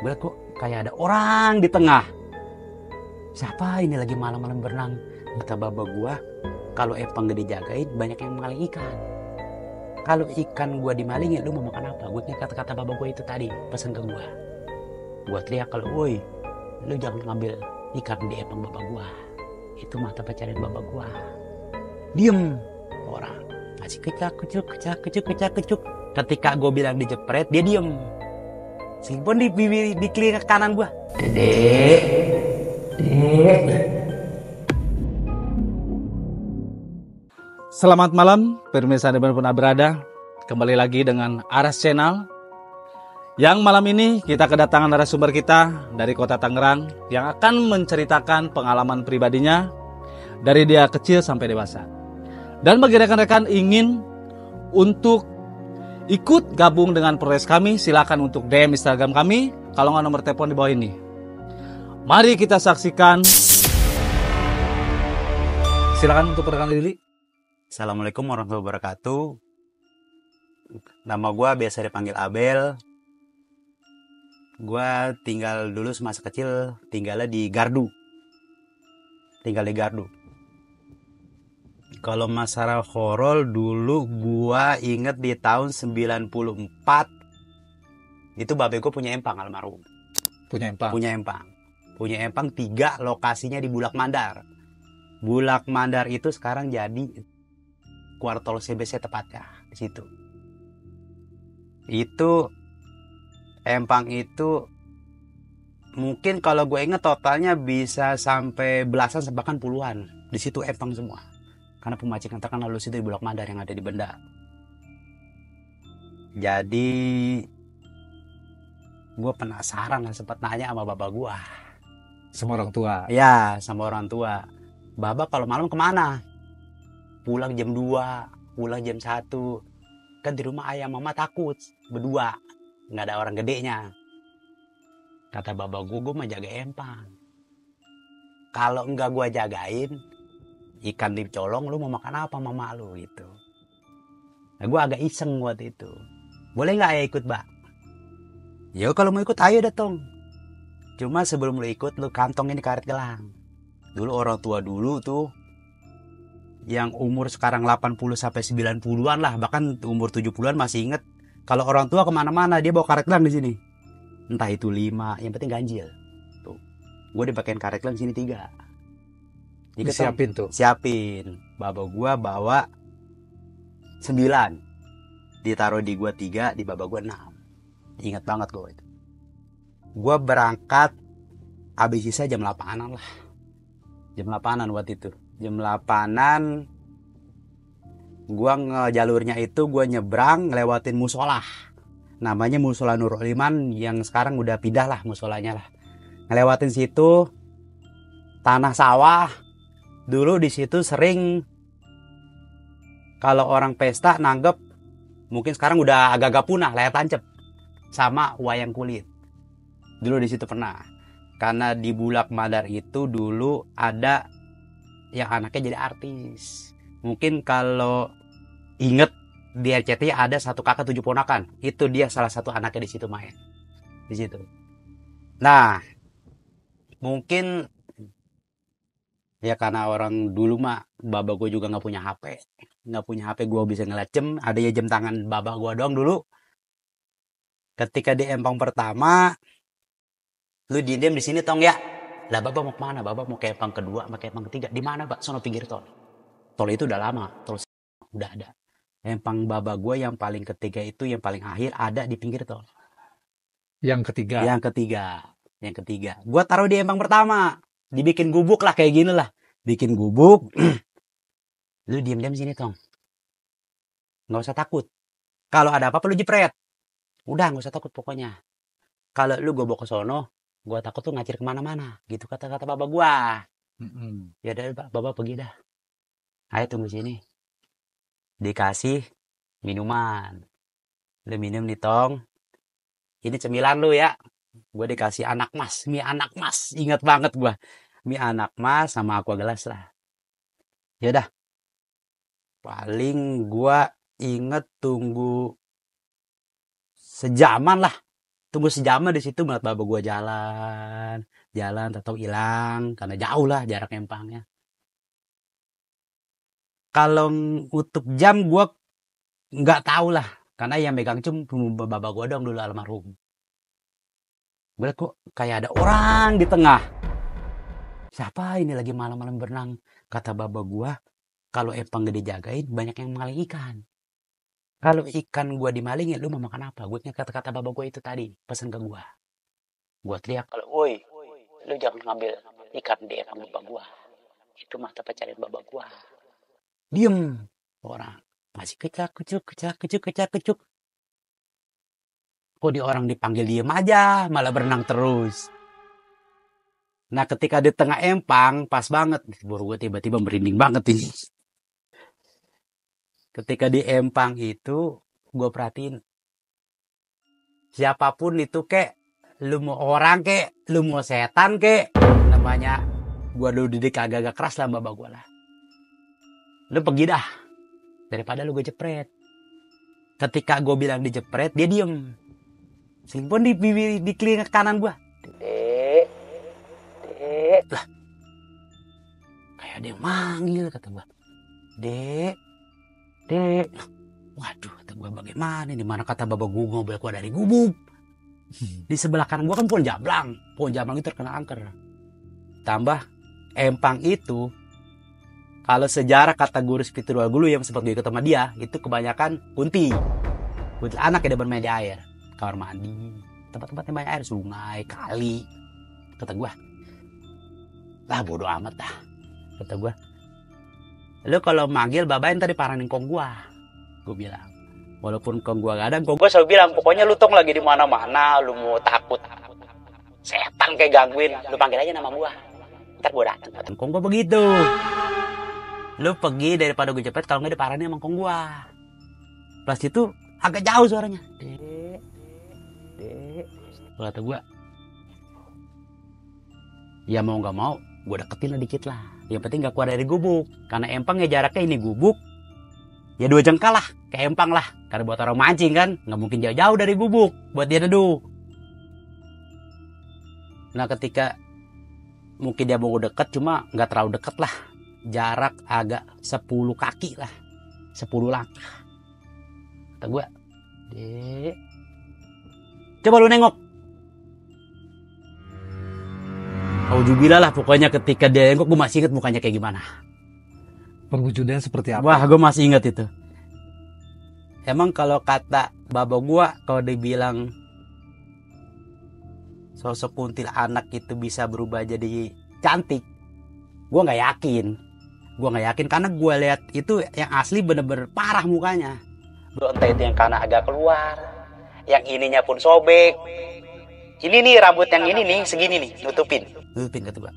Gue liat kok kayak ada orang di tengah. Siapa ini lagi malam-malam berenang? Kata baba gue, kalau empang gak dijagain banyak yang maling ikan. Kalau ikan gue dimalingin, lu mau makan apa? Gue ingat kata-kata baba gue itu tadi, pesan ke gue. Gue teriak kalau, woi, lu jangan ngambil ikan di empang baba gue. Itu mata pencarian baba gue. Diem orang. Masih kecak. Ketika gue bilang dijepret, dia diem. Simpon di kiri kanan gue. Dek. Selamat malam, pemirsa dimanapun berada. Kembali lagi dengan Aras Channel. Yang malam ini kita kedatangan narasumber kita dari kota Tangerang yang akan menceritakan pengalaman pribadinya dari dia kecil sampai dewasa. Dan bagi rekan-rekan ingin untuk ikut gabung dengan proses kami, silakan untuk DM Instagram kami. Kalau nggak, nomor telepon di bawah ini. Mari kita saksikan. Silakan untuk perkenalan diri. Assalamualaikum warahmatullahi wabarakatuh. Nama gue biasa dipanggil Abel. Gue tinggal dulu semasa kecil tinggalnya di Gardu. Kalau masalah horor dulu gue inget di tahun 94. Itu babe gue punya empang almarhum. Punya empang 3, lokasinya di Bulak Mandar. Bulak Mandar itu sekarang jadi Kuartol CBC tepatnya di situ. Itu empang itu mungkin kalau gue inget totalnya bisa sampai belasan bahkan puluhan. Di situ empang semua. Karena pemacikan terkenal di situ di Bulak Mandar yang ada di Benda. Jadi gue penasaran lah, sempat nanya sama bapak gue. Sama orang tua. Ya, sama orang tua. Baba kalau malam kemana? Pulang jam 2, pulang jam 1. Kan di rumah ayah mama takut, berdua. Nggak ada orang gedenya. Kata baba gue mah jaga empang. Kalau enggak gue jagain, ikan dicolong, lu mau makan apa mama lu gitu. Nah, gue agak iseng waktu itu. Boleh nggak ayah ikut, Mbak? Ya kalau mau ikut ayo datang. Cuma sebelum lu ikut, lu kantong ini karet gelang. Dulu orang tua dulu tuh yang umur sekarang 80 sampai 90-an lah, bahkan umur 70-an masih inget. Kalau orang tua kemana-mana dia bawa karet gelang di sini. Entah itu 5, yang penting ganjil. Tuh, gue dipakein karet gelang sini 3. Disiapin tuh. Siapin. Baba gue bawa 9. Ditaruh di gue 3, di baba gue 6. Ingat banget gue itu. Gue berangkat habis sisa jam 8-an lah. Jam 8-an waktu itu. Jam 8-an gua jalurnya itu gua nyebrang ngelewatin musola. Namanya Musola Nurul Iman yang sekarang udah pindah lah musolanya lah. Ngelewatin situ tanah sawah. Dulu di situ sering kalau orang pesta nanggep, mungkin sekarang udah agak-agak punah, layar tancep sama wayang kulit. Dulu di situ pernah. Karena di Bulak Mandar itu dulu ada yang anaknya jadi artis. Mungkin kalau inget di RCTI ada 1 kakak 7 ponakan. Itu dia salah satu anaknya di situ main. Di situ. Nah, mungkin ya karena orang dulu mah baba gue juga nggak punya HP. Nggak punya HP gue bisa ngeliat jam. Ada ya jam tangan baba gue doang dulu. Ketika di empang pertama, lu diem di sini tong ya. Lah Bapak mau kemana? Bapak mau ke empang kedua, mau ke empang ketiga. Di mana Pak? Sono pinggir tol. Tol itu udah lama, tol udah ada. Empang baba gue yang paling ketiga itu, yang paling akhir ada di pinggir tol. Yang ketiga. Yang ketiga. Gue taruh di empang pertama. Dibikin gubuk lah kayak gini lah. Bikin gubuk. Lu diem sini tong. Nggak usah takut. Kalau ada apa-apa lu jepret. Udah nggak usah takut pokoknya. Kalau lu gue bawa ke sono, gue takut tuh ngacir kemana-mana. Gitu kata-kata baba gue. Ya udah baba pergi dah. Ayo tunggu sini. Dikasih minuman. Lu minum nih tong. Ini cemilan lu ya. Gue dikasih anak mas. Mie anak mas. Ingat banget gue. Mie anak mas sama aqua gelas lah. Ya udah. Paling gue inget tunggu sejaman lah. Tunggu sejam di situ melihat baba gua jalan atau hilang karena jauh lah jarak empangnya. Kalau untuk jam gua nggak tahu lah, karena yang megang cuma baba gua dong dulu almarhum. Gue liat kok kayak ada orang di tengah. Siapa ini lagi malam-malam berenang? Kata baba gua, kalau empang gak dijagain banyak yang maling ikan. Kalau ikan gua dimalingin, lu mau makan apa? Gue ingat kata-kata baba gua itu tadi, pesan ke gua. Gua teriak, kalau, woi, lu jangan ngambil ikan di empang baba gua. Itu mata pencarian baba gua. Diem orang, masih kecak. Kok di orang dipanggil diem aja, malah berenang terus. Nah ketika di tengah empang, pas banget. Baru gue tiba-tiba merinding banget ini. Ketika di empang itu, gue perhatiin. Siapapun itu kek, lu mau orang kek, lu mau setan kek. Namanya, gue dulu didik agak-agak keras lah baba gue lah. Lu pergi dah, daripada lu gue jepret. Ketika gue bilang dijepret, dia diem. Selingpun di telinga kanan gue. Dek. Lah. Kayak ada yang manggil kata gue. Dek. Waduh kata gue bagaimana ini. Mana kata baba gue ngobrol keluar dari gubuk. Di sebelah kanan gue kan pohon jamblang. Pohon jamblang itu terkena angker. Tambah empang itu. Kalau sejarah kata guru spiritual dulu yang sempat gue ketemu dia. Itu kebanyakan kunti anak yang bermain di air. Kamar mandi, tempat-tempat yang banyak air, sungai, kali. Kata gue, lah bodo amat dah. Kata gue, lu kalau manggil babain tadi paranin kong gue. Gue bilang, walaupun kong gue gak ada, kong gue selalu bilang, pokoknya lu tong lagi di mana-mana, lu mau takut setan kayak gangguin, lu panggil aja nama gue. Ntar gue datang. Kong gue begitu. Lu pergi daripada gue jepret, kalau nggak diparanin sama kong gue. Plus itu agak jauh suaranya. Kata gue, ya mau nggak mau, gue deketin lah dikit lah. Yang penting nggak keluar dari gubuk, karena empang ya jaraknya ini gubuk, ya 2 jengkal lah, kayak empang lah. Karena buat orang mancing kan, nggak mungkin jauh-jauh dari gubuk buat dia neduh. Nah ketika mungkin dia mau deket, cuma nggak terlalu deket lah, jarak agak 10 kaki lah, 10 langkah. Kata gue, Dek, coba lu nengok. Auzubillah lah pokoknya ketika dia nengok, gue masih inget mukanya kayak gimana. Perwujudannya seperti apa? Wah, gue masih inget itu. Emang kalau kata baba gue, kalau dibilang sosok kuntilanak itu bisa berubah jadi cantik, gue nggak yakin karena gue lihat itu yang asli bener-bener parah mukanya. Entah itu yang kanan agak keluar, yang ininya pun sobek. Ini nih rambut yang ini nih segini nih nutupin kata gue.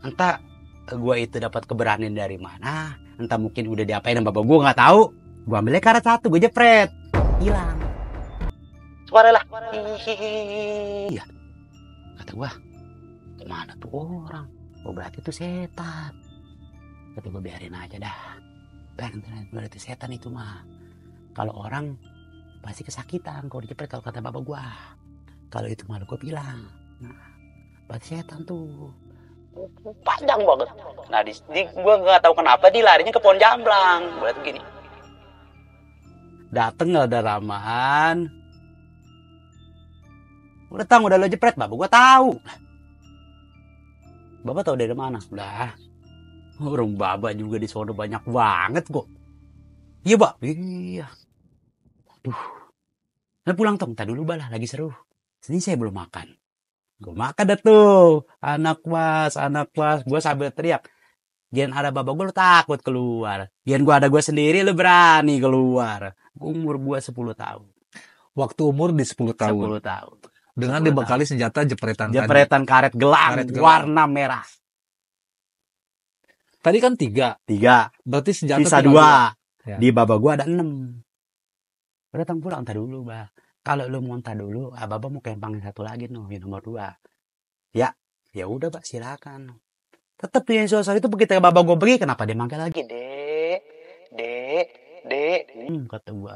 Entah gue itu dapat keberanian dari mana, entah mungkin udah diapain sama bapak gue nggak tahu. Gue ambilnya karet satu, gue jepret, hilang. Suara lah, iya. Kata gue, kemana tuh orang? Oh berarti itu setan. Kata gue biarin aja dah. Berarti setan itu mah. Kalau orang pasti kesakitan kalau dijepret, kalau kata bapak gue. Kalau itu malu gue bilang, nah, berarti setan tuh. Panjang banget. Nah, gue nggak tahu kenapa dia larinya ke pohon jamblang. Berarti gini. Dateng nggak ada ramaan. Udah lo jepret, bapak gue tahu. Bapak tahu dari mana? Udah. Orang bapak juga di sono banyak banget kok. Iya, Pak. Iya. Aduh. Nah, pulang tong, tadi dulu balah lagi seru. Sini saya belum makan. Gue makan dah tuh. Anak was. Gue sambil teriak. Gian ada bapak gue lu takut keluar. Gian gue ada gue sendiri lu berani keluar. Umur gue 10 tahun. Waktu umur di 10 tahun. 10 tahun. Dengan dibekali senjata jepretan karet gelang warna merah. Tadi kan 3. Berarti senjata sisa 2. Ya. Di bapak gue ada 6. Udah datang pulang, entar dulu, Bah. Kalau lu mau entar dulu, Bapak mau kempangin satu lagi noh, yang nomor 2. Ya udah, Pak, silakan. Tetap yang sosok itu begitu bapak gue pergi, kenapa dia manggil lagi? Dek. Kata gue.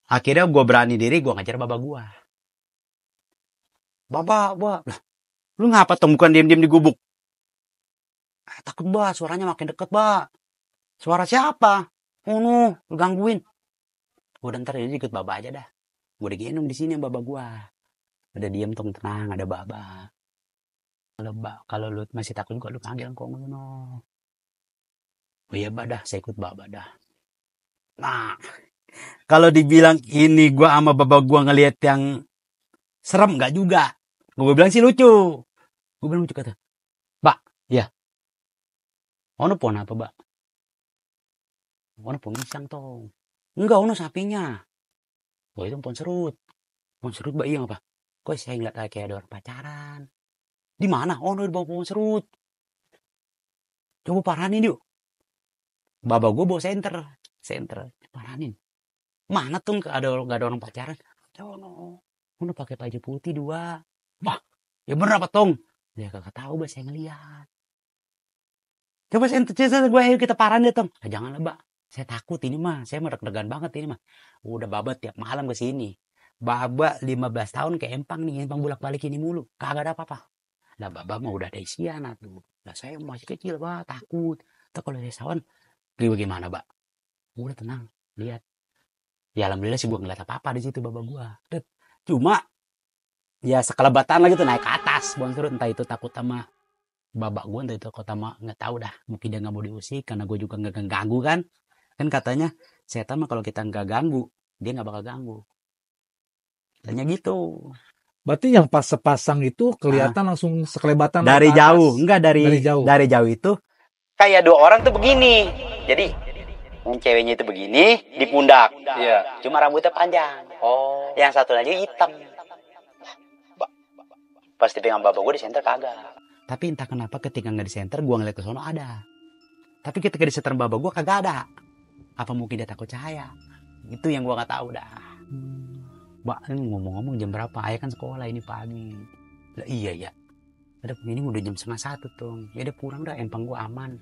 Akhirnya gue berani diri, gue ngajar bapak gue. Baba, lah, lu ngapa tong bukan diem-diem di gubuk? Takut ba, suaranya makin deket ba. Suara siapa? Oh no, lu gangguin. Udah ntar ini ikut baba aja dah. Gue udah gendong di sini baba gua. Udah diem tong, tenang, ada baba. Kalau lu masih takut gua, lu panggil kok ngono. Oh iya bah dah, saya ikut baba dah. Nah, kalau dibilang ini gua sama baba gua ngelihat yang serem nggak juga. Gue bilang sih lucu. Gue bilang lucu kata, Mbak, ya. Ono pon apa, Mbak? Ono pon pisang tong. Enggak, ono sapinya. Oh itu pon serut. Pon serut, Mbak, iya apa? Kok saya ngeliat kayak ada orang pacaran. Di mana? Ono di bawah pohon serut. Coba paranin yuk. Baba gue bawa senter, paranin. Mana tuh gak ada orang pacaran? Ono pakai baju putih 2. Wah, ya bener apa tong? Ya kagak tahu bah, saya ngeliat. Coba senter gue, ayo kita paranin tong. Janganlah mbak, saya takut ini mah, saya mah deg-degan banget ini mah. Udah baba tiap malam ke sini. Baba 15 tahun ke Empang nih, Empang bolak-balik ini mulu, kagak ada apa-apa. Lah baba mah udah ada isian tuh. Lah saya masih kecil bah, takut. Tuh kalau saya sawan, gimana mbak? Udah tenang, lihat. Ya alhamdulillah sih gue ngeliat apa-apa di situ baba gue. Cuma ya sekelebatan lagi tuh naik ke atas buang serut, entah itu takut sama babak gue, entah itu takut sama nggak tahu dah, mungkin dia nggak mau diusik karena gue juga nggak ganggu kan katanya setan mah kalau kita nggak ganggu dia nggak bakal ganggu, tanya gitu. Berarti yang pas sepasang itu kelihatan langsung sekelebatan dari ke atas. jauh, enggak dari jauh itu kayak 2 orang tuh begini, jadi yang ceweknya itu begini di pundak, Iya. cuma rambutnya panjang. Oh. Yang satu lagi hitam. Pas dipegang bapak gue di senter kagak. Tapi entah kenapa ketika nggak di senter gue ngeliat ke sono ada. Tapi ketika di senter bapak gue kagak ada. Apa mungkin dia takut cahaya? Itu yang gue nggak tahu dah. Mbak, ini ngomong-ngomong jam berapa? Ayah kan sekolah ini pagi. Lah iya ya. Ada ini udah jam 12:30 tuh. Ya udah pulang dah, Empang gue aman.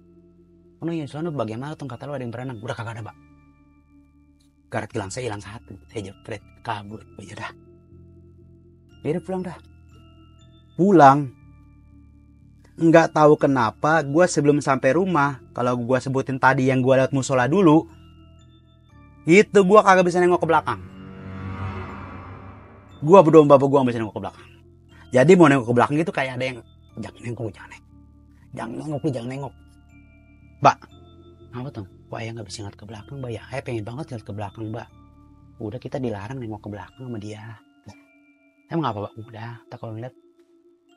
Oh iya, soalnya bagaimana tuh kata lu ada yang berenang? Udah kagak ada, Mbak. Karet gelang saya hilang 1. Saya jepret, kabur. Oh iya dah. Ya udah pulang dah. Pulang. Nggak tahu kenapa, gue sebelum sampai rumah, kalau gue sebutin tadi yang gue lewat musola dulu, itu gue kagak bisa nengok ke belakang. Gue berdua bapak gue nggak bisa nengok ke belakang. Jadi mau nengok ke belakang itu kayak ada yang jangan nengok. Jangan nengok. Mbak, apa tuh? Wah, ayah nggak bisa ngeliat ke belakang, Mbak ya. Ayah pengen banget ngeliat ke belakang, Mbak. Udah kita dilarang nengok ke belakang sama dia. Emang apa, Mbak? Udah, tak kalau ngeliat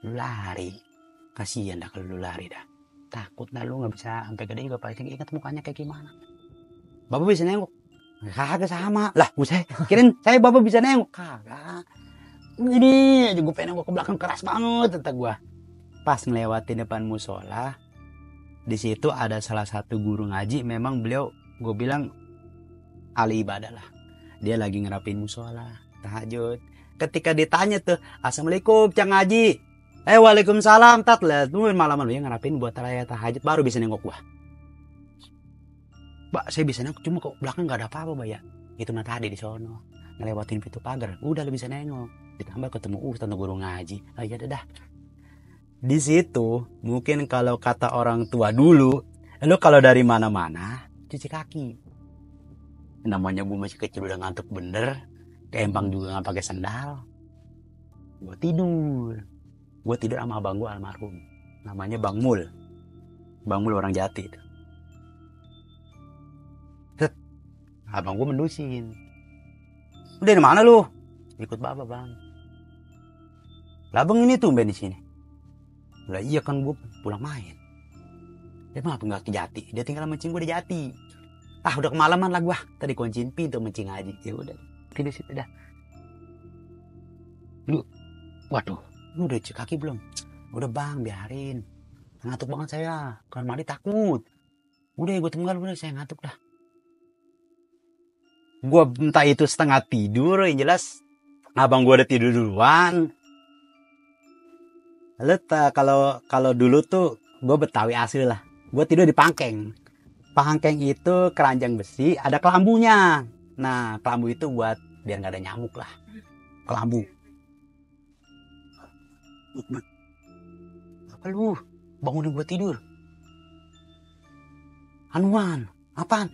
lu lari. Kasihan dah kalau lu lari dah. Takut dah lu nggak bisa sampai gede juga paling ingat mukanya kayak gimana. Bapak bisa nengok? Kagak sama. Lah, saya kirain saya bapak bisa nengok. Kagak. Ini aja gue pengen nengok ke belakang keras banget kata gue. Pas ngelewatin depan musola, di situ ada salah satu guru ngaji. Memang beliau, gue bilang ahli ibadah lah. Dia lagi ngerapin musola, tahajud. Ketika ditanya tuh, Assalamualaikum Cang Ngaji. Waalaikumsalam tat lah. Tuh malaman dia ngerapin buat raya tahajud baru bisa nengok gua. Mbak, saya bisa nengok cuma kok belakang nggak ada apa-apa, Mbak ya. Itu mah tadi di sono ngelewatin pintu pagar, udah lu bisa nengok. Ditambah ketemu tante guru ngaji. Ah ya dah. Di situ mungkin kalau kata orang tua dulu, lu kalau dari mana-mana cuci kaki. Namanya gue masih kecil udah ngantuk bener. Ke Empang juga nggak pakai sandal. Gue tidur sama abang gue almarhum, namanya Bang Mul orang Jati itu. Abang gue mendusin, udah di mana lu? Ikut bapak bang. Lah bang ini tumben di sini. Lah iya kan gue pulang main. Dia mah nggak ke Jati, dia tinggal sama cing gue di Jati. Udah kemalaman lah gue. Tadi kunciin pintu mencing ngaji. Ya udah tidur situ dah. Waduh, lu udah cuci kaki belum? Udah bang, biarin. Ngantuk banget saya. Kamar mandi takut. Udah gue tinggal, udah saya ngantuk dah. Gue entah itu setengah tidur, yang jelas abang gue udah tidur duluan. Lu kalau dulu tuh gue Betawi asli lah. Gue tidur di pangkeng. Pangkeng itu keranjang besi, ada kelambunya. Nah, kelambu itu buat biar nggak ada nyamuk lah. Kelambu. Apa lu? Bangunin gue tidur. Anuan, apaan?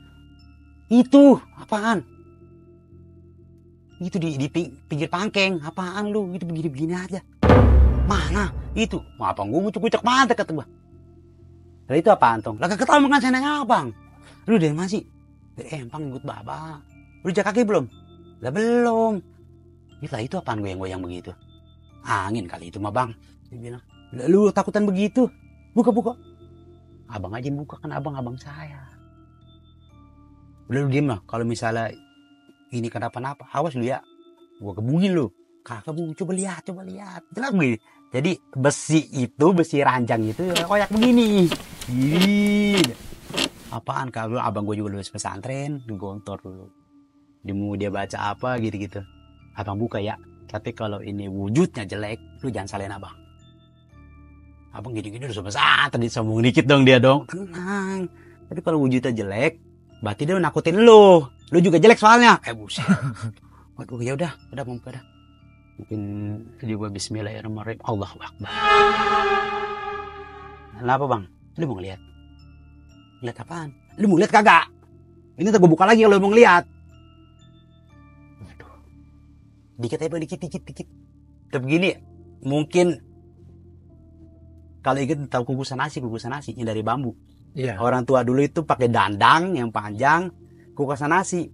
Itu, apaan? Itu di pinggir pangkeng, apaan lu? Itu begini-begini aja. Mana? Itu. Abang gue ngucek-ngucek mata kata gue. Lah itu apaan, Tong? Lah kagak tahu makan senanya abang. Lu dari masih? Dari empang ikut baba. Lu jaga kaki belum? Lah belum. Itu apaan goyang-goyang begitu? Angin kali itu mah bang. Dia bilang, lu takutan begitu? Buka. Abang aja buka, kan abang saya. Udah lu diem lah. Kalau misalnya ini kenapa-napa, awas lu ya. Gua kebungin lu. Kakak bu, coba lihat. Jelas begini. Jadi besi ranjang itu koyak begini. Gini. Apaan kalau abang gue juga lulus pesantren, digontor dulu. Dia baca apa gitu-gitu. Abang buka ya. Tapi kalau ini wujudnya jelek, lu jangan salahin abang. Abang gini-gini udah pesantren, disombong dikit dong dia dong. Tenang. Tapi kalau wujudnya jelek, berarti dia nakutin lu. Lu juga jelek soalnya. Buset. Waduh, ya udah bang, udah. Mungkin juga bismillahirrahmanirrahim. Allahu Akbar. Kenapa bang? Lu mau ngeliat? Ngeliat apaan? Lu mau ngeliat kagak? Ini tak gue buka lagi kalau lu mau ngeliat. Waduh. Dikit aja bang, dikit. Tapi begini, mungkin kalau ingat tahu kukusan nasi yang dari bambu. Iya. Orang tua dulu itu pakai dandang yang panjang, kukusan nasi.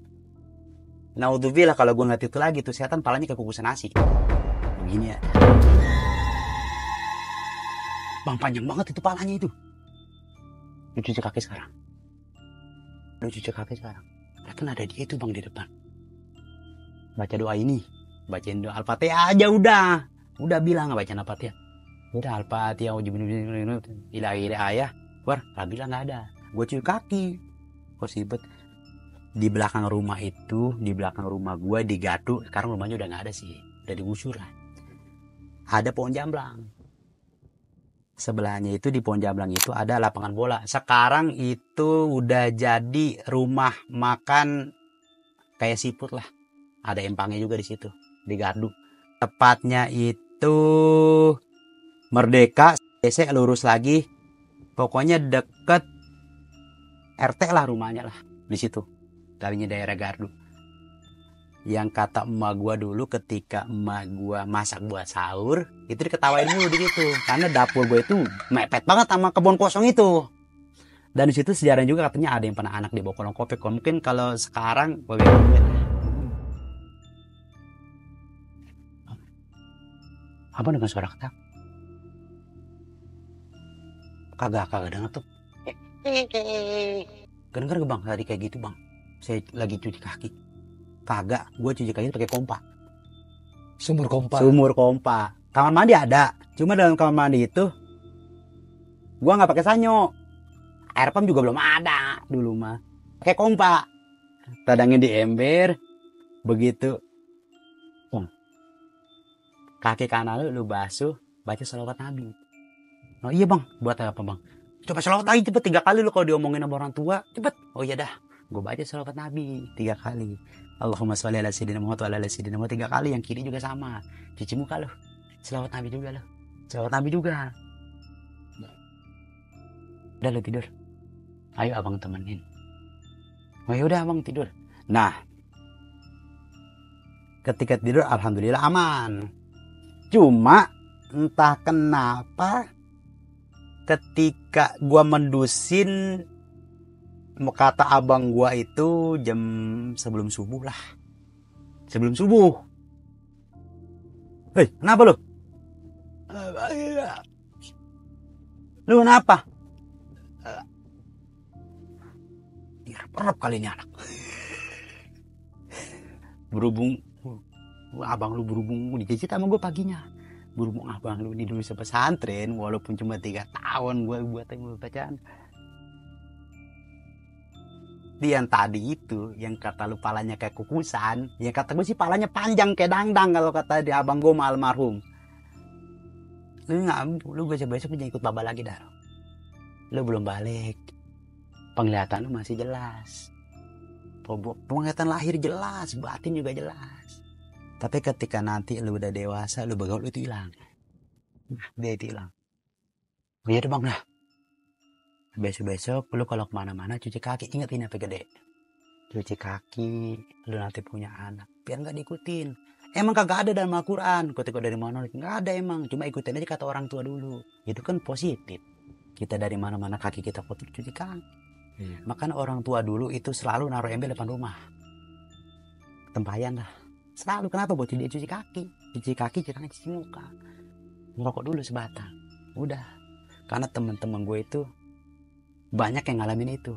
Naudzubillah kalau gue ngeliat itu lagi tuh setan palanya ke kukusan nasi. Begini ya. Bang, panjang banget itu palanya itu. Lu cuci kaki sekarang. Kan ada dia itu bang di depan. Baca doa ini. Bacain doa Al-Fatihah aja udah. Udah bilang nggak baca Al-Fatihah. Udah Al-Fatihah. Ilahi ayah. War, bilang nggak ada. Gue cuci kaki. Kok sibet. Di belakang rumah itu, di belakang rumah gue di Gatu, sekarang rumahnya udah nggak ada sih, udah digusur lah. Ada pohon jamblang. Sebelahnya itu di pohon jamblang itu ada lapangan bola. Sekarang itu udah jadi rumah makan kayak siput lah. Ada empangnya juga di situ, di Gardu. Tepatnya itu Merdeka, CC lurus lagi. Pokoknya deket RT lah rumahnya lah di situ. Kalinya daerah Gardu. Yang kata emak gua dulu ketika emak gua masak buat sahur, itu diketawain mulu di situ. Karena dapur gua itu mepet banget sama kebun kosong itu. Dan di situ sejarah juga katanya ada yang pernah anak di bawah kolong kopek. Mungkin kalau sekarang gua bilang, apa dengan suara ketak? Kagak dengar tuh. Kedengar bang tadi kayak gitu bang. Saya lagi cuci kaki. Kagak, gue cuci kaki pakai kompa. Sumur kompa. Kamar mandi ada. Cuma dalam kamar mandi itu gue nggak pakai sanyo. Air pump juga belum ada dulu mah. Pakai kompa. Tadangin di ember. Begitu. Kaki kanan lu basuh, baca shalawat Nabi. Oh iya bang, buat apa bang? Coba shalawat lagi cepet 3 kali lu kalau diomongin sama orang tua. Cepet. Oh iya dah. Gue baca shalawat Nabi 3 kali. Allahumma sholli ala sayyidina Muhammad wa ala sayyidina Muhammad 3 kali. Yang kiri juga sama. Cuci muka lo. Shalawat Nabi juga lo. Shalawat Nabi juga. Udah lo tidur. Ayo abang temenin. Oh yaudah abang tidur. Nah. Ketika tidur alhamdulillah aman. Cuma entah kenapa ketika gua mendusin, kata abang gua itu jam sebelum subuh lah. Sebelum subuh. Hei, kenapa lu? Lu kenapa? Direp kali ini anak. Berhubung abang lu berhubung dicicit sama gue paginya. Berhubung abang lu ini dulu pesantren, walaupun cuma 3 tahun gue buat bacaan. Dia yang tadi itu, yang kata lu palanya kayak kukusan, yang kata gue sih palanya panjang kayak dangdang kalau kata di abang gue almarhum. Lu besok jangan ikut baba lagi dah. Lu belum balik. Penglihatan lu masih jelas. Penglihatan lahir jelas, batin juga jelas. Tapi ketika nanti lu udah dewasa, lu bergaul itu hilang. Dia bilang, oh iya deh bang lah, besok-besok lu kalau kemana-mana cuci kaki. Ingat ini apa gede, cuci kaki, lu nanti punya anak biar nggak diikutin. Emang kagak ada dalam Al-Quran. Kau tengok dari mana? Nggak ada emang. Cuma ikutin aja kata orang tua dulu. Itu kan positif. Kita dari mana-mana kaki kita kotor cuci kaki. Makanya orang tua dulu itu selalu naruh ember depan rumah. Tempayan lah. Selalu. Kenapa? Buat dia cuci kaki. Cuci kaki, cuci muka. Ngerokok dulu sebatang. Udah. Karena teman-teman gue itu banyak yang ngalamin itu.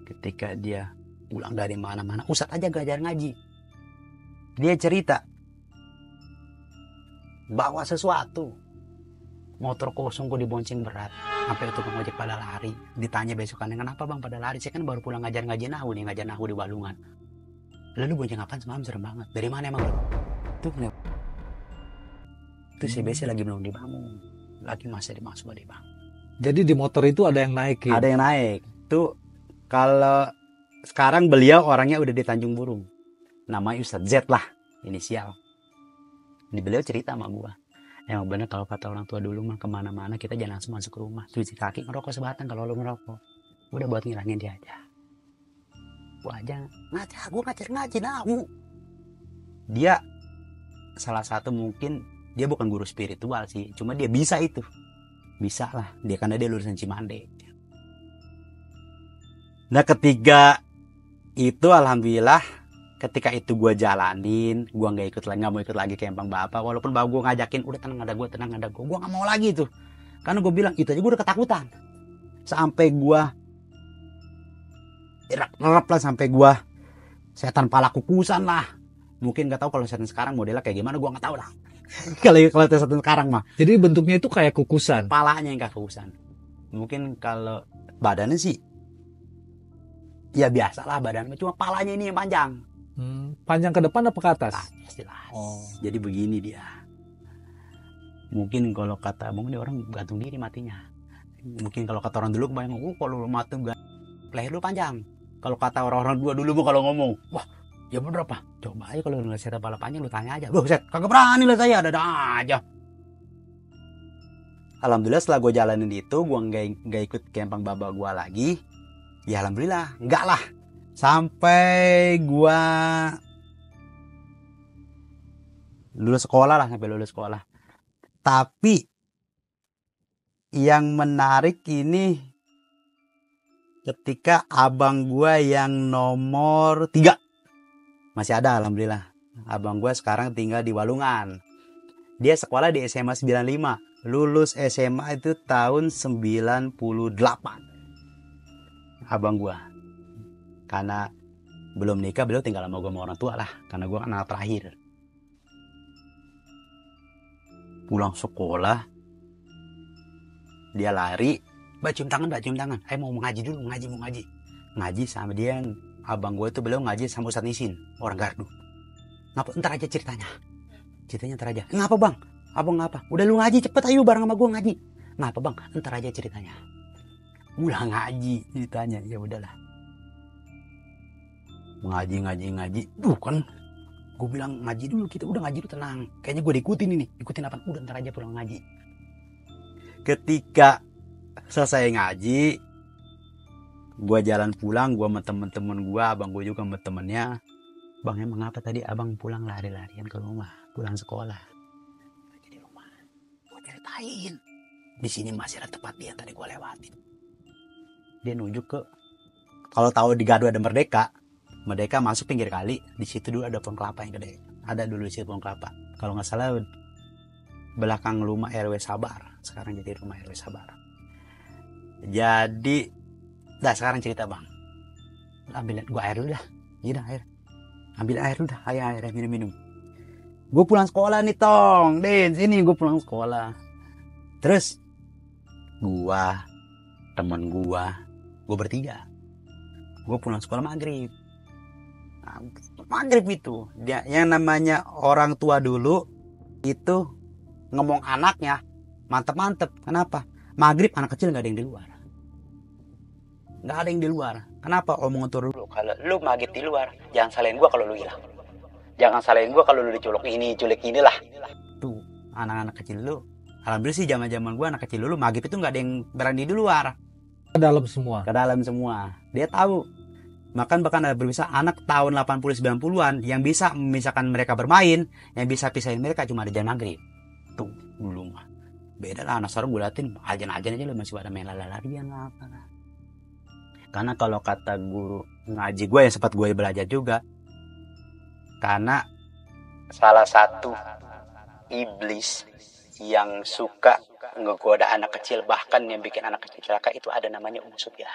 Ketika dia pulang dari mana-mana, ustadz aja ngajar ngaji. Dia cerita bawa sesuatu, motor kosong gue dibonceng berat, sampai tukang ojek pada lari. Ditanya besokannya, kenapa bang pada lari? Saya kan baru pulang ngajar ngaji nahu nih, ngajar nahu di Balungan. Lalu bonceng apaan semalam? Serem banget. Dari mana emang? Tuh CBC lagi belum dibangun, lagi masih dimasuk di bang. Jadi di motor itu ada yang naikin. Ada yang naik. Tuh kalau sekarang beliau orangnya udah di Tanjung Burung. Namanya Ustadz Z lah, inisial. Ini beliau cerita sama gua. Emang bener kalau kata orang tua dulu mah kemana-mana kita jangan langsung masuk ke rumah. Cuci kaki, ngerokok sebatang kalau lu ngerokok. Udah buat ngilangin dia aja. Gua aja ngajar ngaji nahu. Dia salah satu mungkin dia bukan guru spiritual sih, cuma dia bisa itu. Bisa lah, dia karena dia lulusan Cimande. Nah ketiga itu alhamdulillah ketika itu gue jalanin, gue nggak mau ikut lagi ke empang bapak. Walaupun bapak gue ngajakin, udah tenang ada gue, gue nggak mau lagi tuh. Karena gue bilang itu aja gue udah ketakutan. Sampai gue nerap lah, sampai gue setan pala kukusan lah. Mungkin nggak tahu kalau setan sekarang modelnya kayak gimana, gue nggak tahu lah. kalau setan sekarang mah. Jadi bentuknya itu kayak kukusan. Palanya yang kayak kukusan. Mungkin kalau badannya sih, ya biasa lah badannya, cuma palanya ini yang panjang. Panjang ke depan apa ke atas? Jelas. Oh. Jadi begini dia. Mungkin kalau kata abang ini orang gantung diri matinya. Mungkin kalau kata orang dulu kebayang, kalau mati leher lu panjang. Kalau kata orang-orang dulu kalau ngomong, wah ya bener apa? Coba aja kalau ngeliat setan pala panjang lu tanya aja. Loh set, kagak berani lah saya, ada aja. Alhamdulillah setelah gue jalanin itu, gue nggak ikut kempang babak gue lagi. Ya alhamdulillah, enggak lah. Sampai gua lulus sekolah lah, sampai lulus sekolah. Tapi yang menarik ini ketika abang gua yang nomor 3 masih ada alhamdulillah. Abang gua sekarang tinggal di Walungan. Dia sekolah di SMA 95. Lulus SMA itu tahun 98. Abang gua. Karena belum nikah, beliau tinggal sama gue sama orang tua lah. Karena gue kan anak terakhir. Pulang sekolah, dia lari, mbak cium tangan. Mau ngaji dulu, mau ngaji. Ngaji sama dia, abang gue itu beliau ngaji sama Ustadz Nisin, orang Gardu. Ngapa? Ntar aja ceritanya ntar aja. Ngapa bang? Abang ngapa? Udah lu ngaji cepet ayo bareng sama gue ngaji. Ngapa bang? Ntar aja ceritanya. Ulah ngaji ceritanya, ya udahlah. Ngaji. Kan gue bilang ngaji dulu, kita udah ngaji dulu tenang. Kayaknya gue diikutin ini. Ikutin apa? Udah ntar aja pulang ngaji. Ketika selesai ngaji, gue jalan pulang, gue sama temen-temen gue, abang gue juga sama temennya. Bang emang apa tadi abang pulang lari-larian ke rumah, pulang sekolah. Di rumah, gue ceritain. Di sini masih ada tempat dia tadi gue lewatin. Dia nunjuk ke, kalau tahu di Gardu ada Merdeka masuk pinggir kali, di situ dulu ada pohon kelapa yang gede. Ada dulu di situ pohon kelapa. Kalau nggak salah belakang rumah RW Sabar. Sekarang jadi rumah RW Sabar. Jadi, sekarang cerita bang. Ambil gua air dulu dah. Iya dah air. Ambil air dulu dah. Air minum. Gue pulang sekolah nih tong. Sini gue pulang sekolah. Terus gua, temen gua bertiga. Gue pulang sekolah maghrib itu dia yang namanya orang tua dulu itu ngomong anaknya mantep. Kenapa? Maghrib anak kecil nggak ada yang di luar. Kenapa? Omongan tua dulu, kalau lu maghrib di luar jangan salahin gua kalau lu hilang, jangan salahin gua kalau lu diculik inilah tuh anak-anak kecil dulu, alhamdulillah sih zaman gua anak kecil dulu maghrib itu nggak ada yang berani di luar, Ke dalam semua. ke dalam semua. Dia tahu. Bahkan ada berbisa anak tahun 80 90-an yang bisa memisahkan mereka bermain, yang bisa pisahin mereka cuma ada jam maghrib. Tuh dulu mah. Beda lah anak sekarang gue liatin ajan-ajan aja lo masih pada main lari-larian apa lah. Karena kalau kata guru ngaji gue yang sempat gue belajar juga, karena salah satu iblis yang suka ngegoda anak kecil, bahkan yang bikin anak kecil celaka itu ada namanya Sufyan.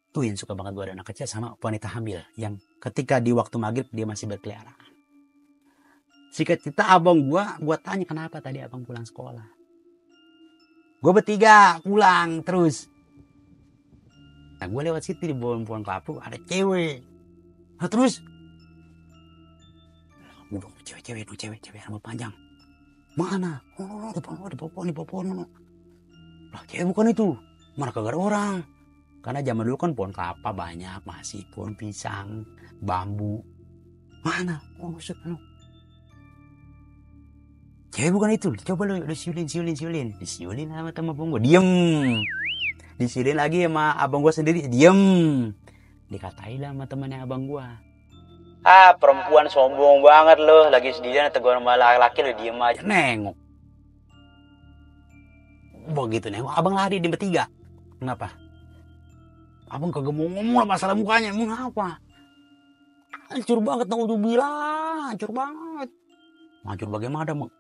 Tuh yang suka banget goda anak kecil sama wanita hamil yang ketika di waktu maghrib dia masih berkeliaran. Singkat cerita abang gua tanya kenapa tadi abang pulang sekolah. Gue bertiga pulang terus. Nah gue lewat situ di pohon kelapa ada cewek. Nah terus cewek rambut panjang. Mana? Oh di pohon. Lah cewek bukan itu. Mana kagak ada orang. Karena zaman dulu kan pohon kelapa banyak masih, pohon pisang, bambu. Mana? Oh maksud cewek bukan itu. Coba lu siulin. Disiulin sama temen abang gue. Diem. Disiulin lagi sama abang gue sendiri. Diem. Dikatain lah sama temennya abang gue. Ah perempuan sombong banget loh. Lagi sendirian tegur sama laki-laki lo diem aja. Nengok. Begitu nengok. Abang lari di bertiga. Kenapa? Abang kagak mau ngomong lah masalah mukanya. Mau apa? Hancur banget. Tau tuh bilang. Hancur banget. Hancur bagaimana bang?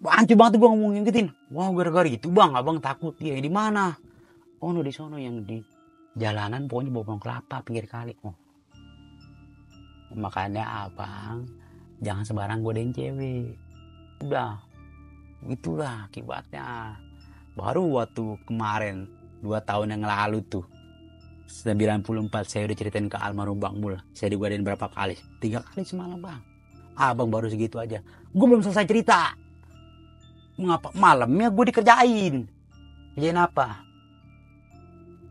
Hancur banget gue ngomongin gituin. Wah gara-gara itu bang. Abang takut. Ya di mana? Oh no di sono yang di jalanan pokoknya bawa pohon kelapa pinggir kali. Oh. Makanya abang jangan sembarang godain cewek. Udah. Itulah akibatnya. Baru waktu kemarin 2 tahun yang lalu tuh 94 saya udah ceritain ke almarhum Bang Mul. Saya digodain berapa kali? 3 kali semalam bang. Abang baru segitu aja. Gue belum selesai cerita. Mengapa malamnya gue dikerjain? Kerjain apa?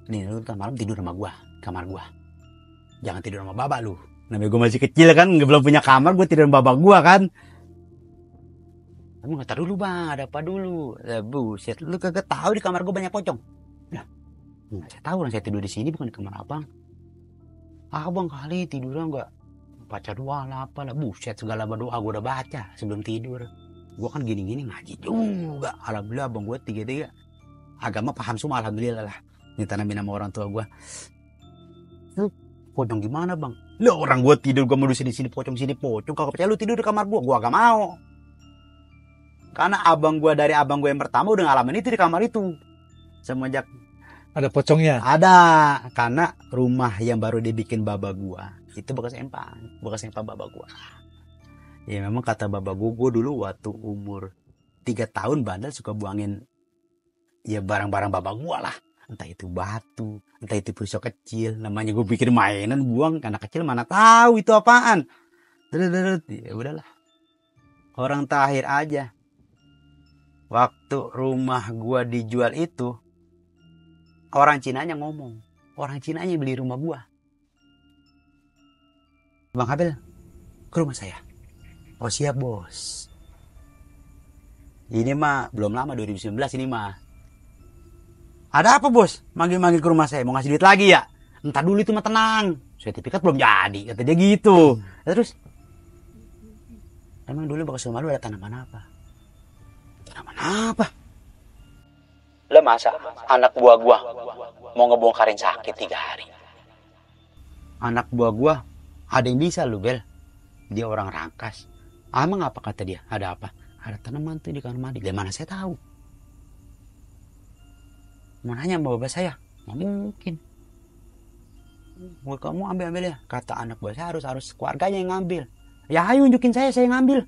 Nih lu malam tidur sama gue, kamar gue. Jangan tidur sama babak lu. Namanya gue masih kecil kan, belum punya kamar, gue tidur sama babak gue kan. Kamu nggak tahu dulu bang, ada apa dulu? Buset, lu kagak tahu di kamar gue banyak pocong. Nah, saya tahu orang saya tidur di sini bukan di kamar abang. Abang kali tidurnya nggak baca doa lah apalah. Buset, segala berdoa gue udah baca sebelum tidur. Gue kan gini-gini ngaji juga. Alhamdulillah abang gue 3 agama paham semua alhamdulillah lah. Ditanamin sama orang tua gue. Lu pocong gimana bang? Lah orang gue tidur gue mau di sini pocong sini pocong. Kalau percaya lu tidur di kamar gue agak mau. Karena abang gue dari abang gue yang pertama udah ngalamin itu di kamar itu. Semenjak ada pocongnya. Ada, karena rumah yang baru dibikin baba gue itu bekas empang baba gue. Ya memang kata baba gue dulu waktu umur 3 tahun bandel suka buangin ya barang-barang baba gue lah. Entah itu batu, entah itu pisau kecil, namanya gue bikin mainan buang, anak kecil mana tahu itu apaan. Ya udahlah. Orang terakhir aja. Waktu rumah gue dijual itu, orang Cinanya ngomong, orang Cinanya beli rumah gue. Bang Abel, ke rumah saya. Oh siap bos. Ini mah belum lama 2019 ini mah. Ada apa bos? Manggil-manggil ke rumah saya. Mau ngasih duit lagi ya? Entar dulu itu mah tenang. Sertifikat belum jadi. Kata dia gitu. Terus? Emang dulu bekas rumah lu ada tanaman apa? Tanaman apa? Lah masa anak buah gua mau ngebongkarin sakit 3 hari? Anak buah gua ada yang bisa lu Bel. Dia orang Rangkas. Emang apa kata dia? Ada apa? Ada tanaman tuh di kamar mandi. Dari mana saya tahu? Mau nanya sama bapak saya? Nggak mungkin. Kamu ambil ya. Kata anak buah saya harus keluarganya yang ngambil. Ya ayo unjukin saya ngambil.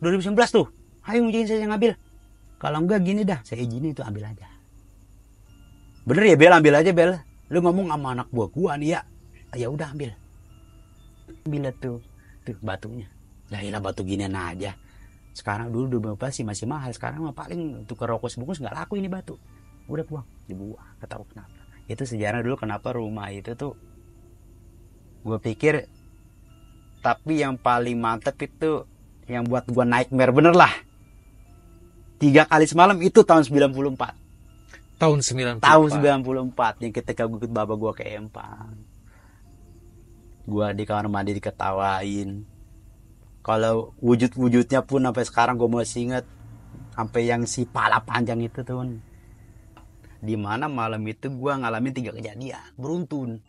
2019 tuh. Ayo unjukin saya ngambil. Kalau enggak gini dah, saya izinin itu ambil aja. Bener ya Bel, ambil aja Bel. Lu ngomong sama anak buah gua nih ya. Ya udah ambil. Ambil tuh batunya. Ya ilah batu ginian aja. Sekarang dulu berapa sih masih mahal. Sekarang mah paling tukar rokok sebungkus nggak laku ini batu. Udah buang, dibuang, gak tahu kenapa. Itu sejarah dulu kenapa rumah itu tuh gue pikir. Tapi yang paling mantep itu yang buat gua nightmare bener lah. 3 kali semalam itu tahun 94. Tahun 94. Tahun 94 yang ketika gue ikut baba gua ke Empang. Gua di kamar mandi diketawain. Kalau wujud-wujudnya pun sampai sekarang gue masih inget. Sampai yang si pala panjang itu tuh. Dimana malam itu gue ngalamin 3 kejadian beruntun.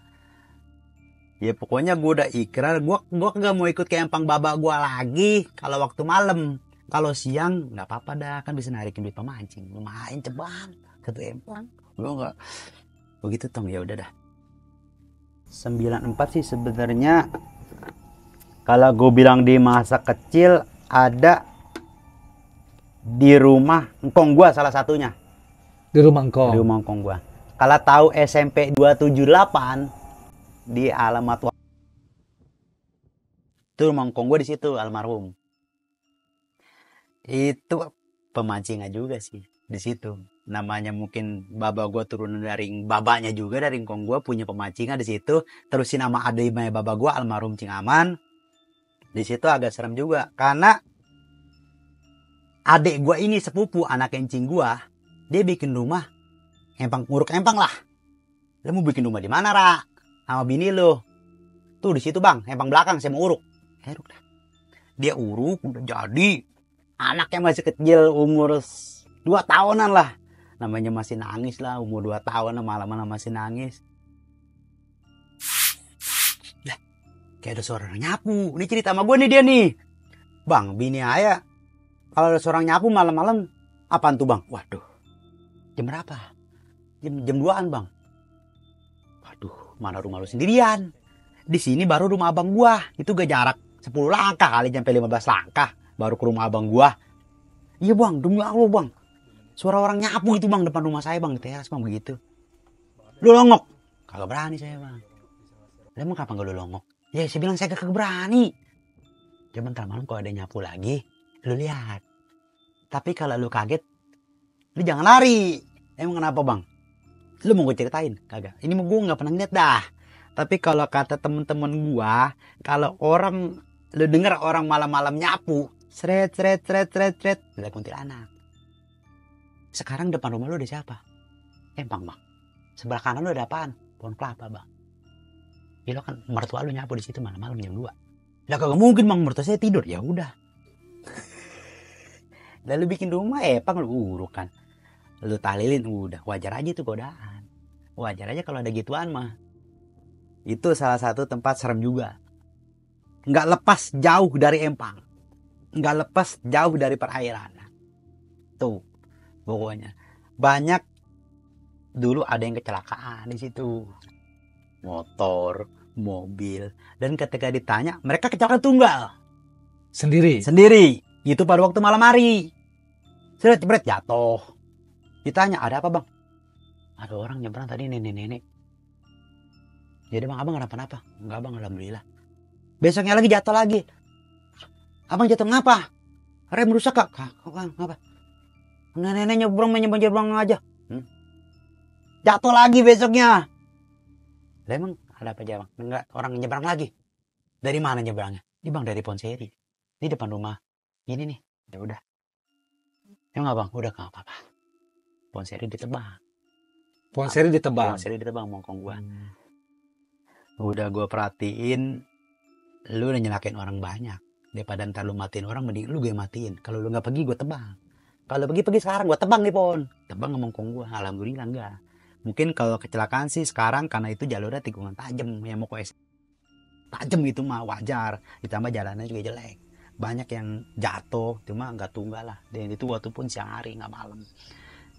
Ya pokoknya gue udah ikrar. Gue gak mau ikut ke Empang baba gue lagi. Kalau waktu malam. Kalau siang gak apa-apa dah. Kan bisa narikin duit pemancing. Lumayan ceban. Ke Empang. Gue gak. Begitu tong, ya udah dah. 94 sih sebenarnya. Kalau gue bilang di masa kecil ada di rumah engkong gua salah satunya. Di rumah engkong. Di rumah engkong gua. Kalau tahu SMP 278 di alamat itu rumah engkong gua di situ almarhum. Itu pemancingan juga sih di situ. Namanya mungkin baba gua turunan dari babanya juga dari engkong gua punya pemancingan di situ. Terusin nama adiknya baba gua almarhum Cing Aman. Di situ agak serem juga karena adik gua ini sepupu anak encing gua, dia bikin rumah empang nguruk empang lah. Lu mau bikin rumah di mana, Ra? Sama bini lu. Tuh di situ, Bang, empang belakang saya mau uruk. Uruk dah. Dia uruk udah jadi. Anaknya masih kecil umur 2 tahunan lah. Namanya masih nangis lah, umur 2 tahun malam-malam masih nangis. Lah, kayak ada suara orang nyapu. Ini cerita sama gua nih dia nih. Bang, bini ayah kalau ada seorang nyapu malam-malam, apaan tuh bang? Waduh, jam berapa? Jam 2-an bang. Waduh, mana rumah lu sendirian? Di sini baru rumah abang gua. Itu gak jarak 10 langkah kali sampai 15 langkah. Baru ke rumah abang gua. Iya bang, demi Allah bang. Suara orang nyapu itu bang depan rumah saya bang. Di teras bang begitu. Lu longok? Kagak berani saya bang. Lah emang kapan gak lu longok? Ya saya bilang saya kagak berani. Coba ntar malam kalau ada nyapu lagi, lu lihat. Tapi kalau lu kaget, lu jangan lari. Emang kenapa bang? Lu mau gue ceritain? Kagak. Ini mau gue nggak pernah lihat dah. Tapi kalau kata temen-temen gue, kalau orang lu denger orang malam-malam nyapu, seret, udah kuntilanak. Sekarang depan rumah lu ada siapa? Empang bang. Sebelah kanan lu ada apaan? Pohon kelapa bang. Ya lo kan mertua lu nyapu di situ malam-malam jam 2. Lah kagak mungkin bang, mertua saya tidur. Ya udah. Lalu bikin rumah Empang lu uruk kan. Lu tahlilin udah, wajar aja itu godaan. Wajar aja kalau ada gituan mah. Itu salah satu tempat serem juga. Nggak lepas jauh dari Empang. Nggak lepas jauh dari perairan. Tuh, pokoknya. Banyak dulu ada yang kecelakaan di situ. Motor, mobil. Dan ketika ditanya, mereka kecelakaan tunggal. Sendiri? Sendiri. Itu pada waktu malam hari. Seret jatuh. Ditanya, ada apa bang? Ada orang nyebrang tadi nenek-nenek. Jadi bang, abang kenapa-napa? Enggak bang, alhamdulillah. Besoknya lagi jatuh lagi. Abang jatuh ngapa? Rem rusak kak? Ngapa? Nenek-nenek nyebrang aja. Jatuh lagi besoknya. Lah emang ada apa aja bang? Enggak, orang nyebrang lagi. Dari mana nyebrangnya? Ini bang dari Ponseri. Ini depan rumah. Ini nih. Ya udah. Emang bang? Udah gak apa-apa. Ponseri ditebang. Ponseri ditebang? Ponseri ditebang mongkong gua. Udah gua perhatiin. Lu udah nyelakain orang banyak. Daripada ntar lu matiin orang, mending lu gue matiin. Kalau lu gak pergi, gue tebang. Kalau pergi sekarang, gue tebang nih pon. Tebang mongkong gua. Alhamdulillah enggak. Mungkin kalau kecelakaan sih sekarang karena itu jalurnya tikungan tajam. Yang mau ke tajam itu mah wajar. Ditambah jalannya juga jelek. Banyak yang jatuh, cuma nggak tunggal lah. Dan itu waktu pun siang hari, nggak malam.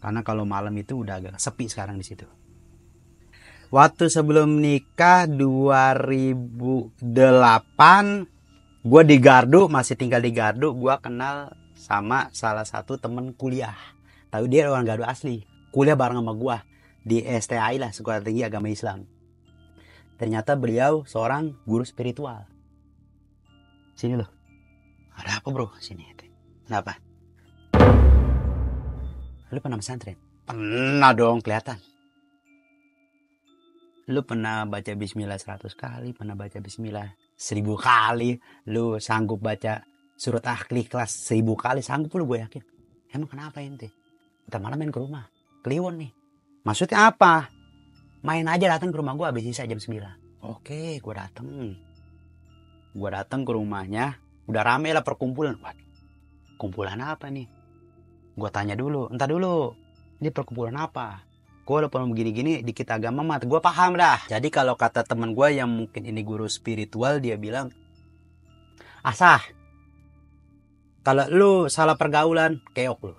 Karena kalau malam itu udah agak sepi sekarang di situ. Waktu sebelum nikah 2008, gue di Gardu, masih tinggal di Gardu. Gue kenal sama salah satu temen kuliah. Tahu dia orang Gardu asli. Kuliah bareng sama gue di STAI lah, Sekolah Tinggi Agama Islam. Ternyata beliau seorang guru spiritual. Sini loh. Ada apa bro? Sini. Kenapa? Lu pernah pesantren? Pernah dong, kelihatan. Lu pernah baca bismillah 100 kali, pernah baca bismillah 1000 kali. Lu sanggup baca Suruh tahli kelas 1000 kali sanggup lu, gue yakin. Emang kenapa ente? Kita malam main ke rumah. Kliwon nih. Maksudnya apa? Main aja, datang ke rumah gue habis sisa jam 9. Oke, gue datang. Gue datang ke rumahnya. Udah rame lah perkumpulan. Waduh, kumpulan apa nih? Gue tanya dulu. Entar dulu. Ini perkumpulan apa? Gue walaupun begini-gini dikit agama mah gue paham dah. Jadi kalau kata teman gue yang mungkin ini guru spiritual, dia bilang, asah, kalau lu salah pergaulan, keok lu.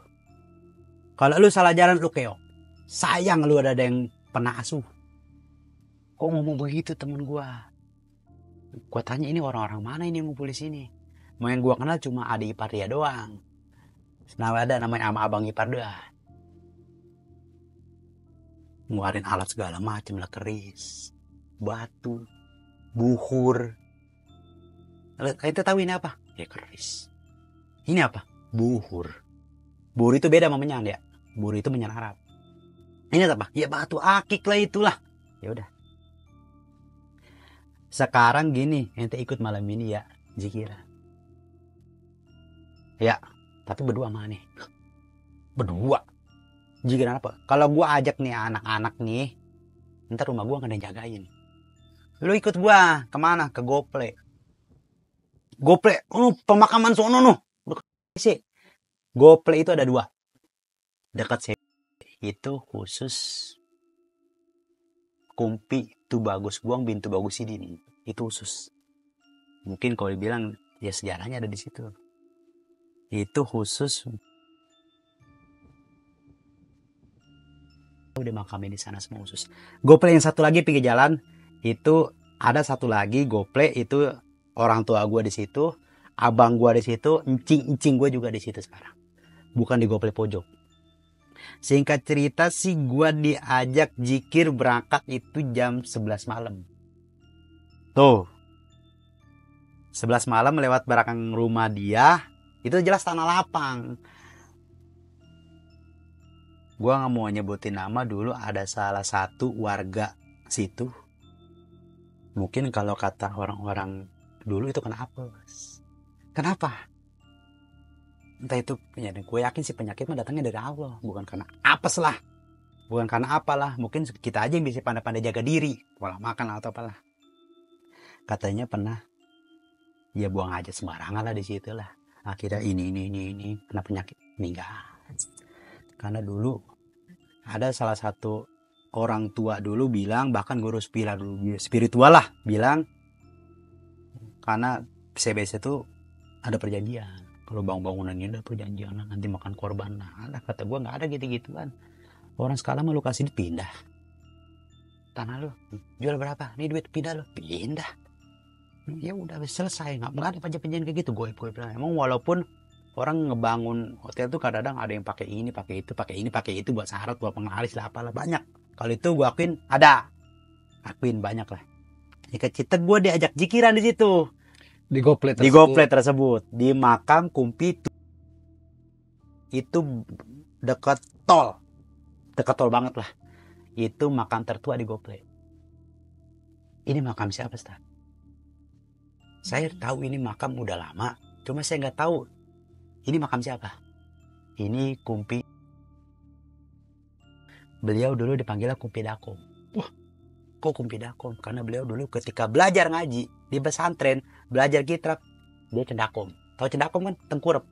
Kalau lu salah jalan, lu keok. Sayang lu ada yang pernah asuh. Kok ngomong begitu temen gue? Gue tanya, ini orang-orang mana ini yang ngumpul di sini? Mau yang gue kenal cuma adik ipar dia doang. Nah, ada namanya ama abang ipar dia. Ngeluarin alat segala macam lah, keris, batu, buhur. Kalian tahu ini apa? Ya keris. Ini apa? Buhur. Buhur itu beda sama menyan ya. Buhur itu menyan Arab. Ini apa? Ya batu akik lah itulah. Ya udah. Sekarang gini, ente ikut malam ini ya, zikiran. Ya, tapi berdua mana nih? Berdua. Zikiran apa? Kalau gua ajak nih anak-anak nih, ntar rumah gua gak ada yang jagain. Lu ikut gua kemana? Ke Gople. Gople, pemakaman sono noh. Sih. Gople itu ada 2. Dekat sini. Itu khusus kumpi tu bagus buang bintu bagus ini. Itu khusus. Mungkin kalau dibilang ya sejarahnya ada di situ. Itu khusus udah makamin di sana semua khusus. Gople yang satu lagi pinggir jalan itu ada satu lagi Gople itu orang tua gue di situ, abang gue di situ, encing gue juga di situ sekarang. Bukan di Gople pojok. Singkat cerita sih gue diajak zikir berangkat itu jam 11 malam. Tuh. 11 malam lewat belakang rumah dia, itu jelas tanah lapang. Gue gak mau nyebutin nama, dulu ada salah satu warga situ. Mungkin kalau kata orang-orang dulu itu kenapa? Kenapa? Entah itu penyakit. Gue yakin sih penyakit mah datangnya dari Allah. Bukan karena apes lah. Bukan karena apalah. Mungkin kita aja yang bisa pandai-pandai jaga diri. Pola makan atau apalah. Katanya pernah. Ya buang aja sembarangan lah di situ lah. Akhirnya ini. Kena penyakit. Meninggal. Karena dulu ada salah satu orang tua dulu bilang, bahkan guru spiritual lah bilang, karena CBS itu ada perjanjian. Kalau bangunan ini ada perjanjian, nanti makan korban. Nah, kata gue nggak ada gitu-gituan. Orang sekarang mau lu kasih duit pindah. Tanah lu jual berapa? Nih duit pindah lu. Pindah. Ya udah selesai, nggak ada perjanjian kayak gitu. Gue bilang emang walaupun orang ngebangun hotel tuh kadang-kadang ada yang pakai ini, pakai itu buat syarat, buat penglaris lah, apalah banyak. Kalau itu gue akuin ada, akuin banyak lah. Jika cita gue diajak zikiran di situ, di Gople tersebut. Di Gople tersebut, di makam Kumpi itu dekat tol banget lah. Itu makam tertua di Gople. Ini makam siapa, Ustaz? Saya tahu ini makam udah lama, cuma saya nggak tahu. Ini makam siapa? Ini Kumpi. Beliau dulu dipanggilnya Kumpi Dakom. Wah, kok Kumpi Dakom? Karena beliau dulu ketika belajar ngaji di pesantren, belajar kitab, dia cendakom. Tahu cendakom kan? Tengkurap.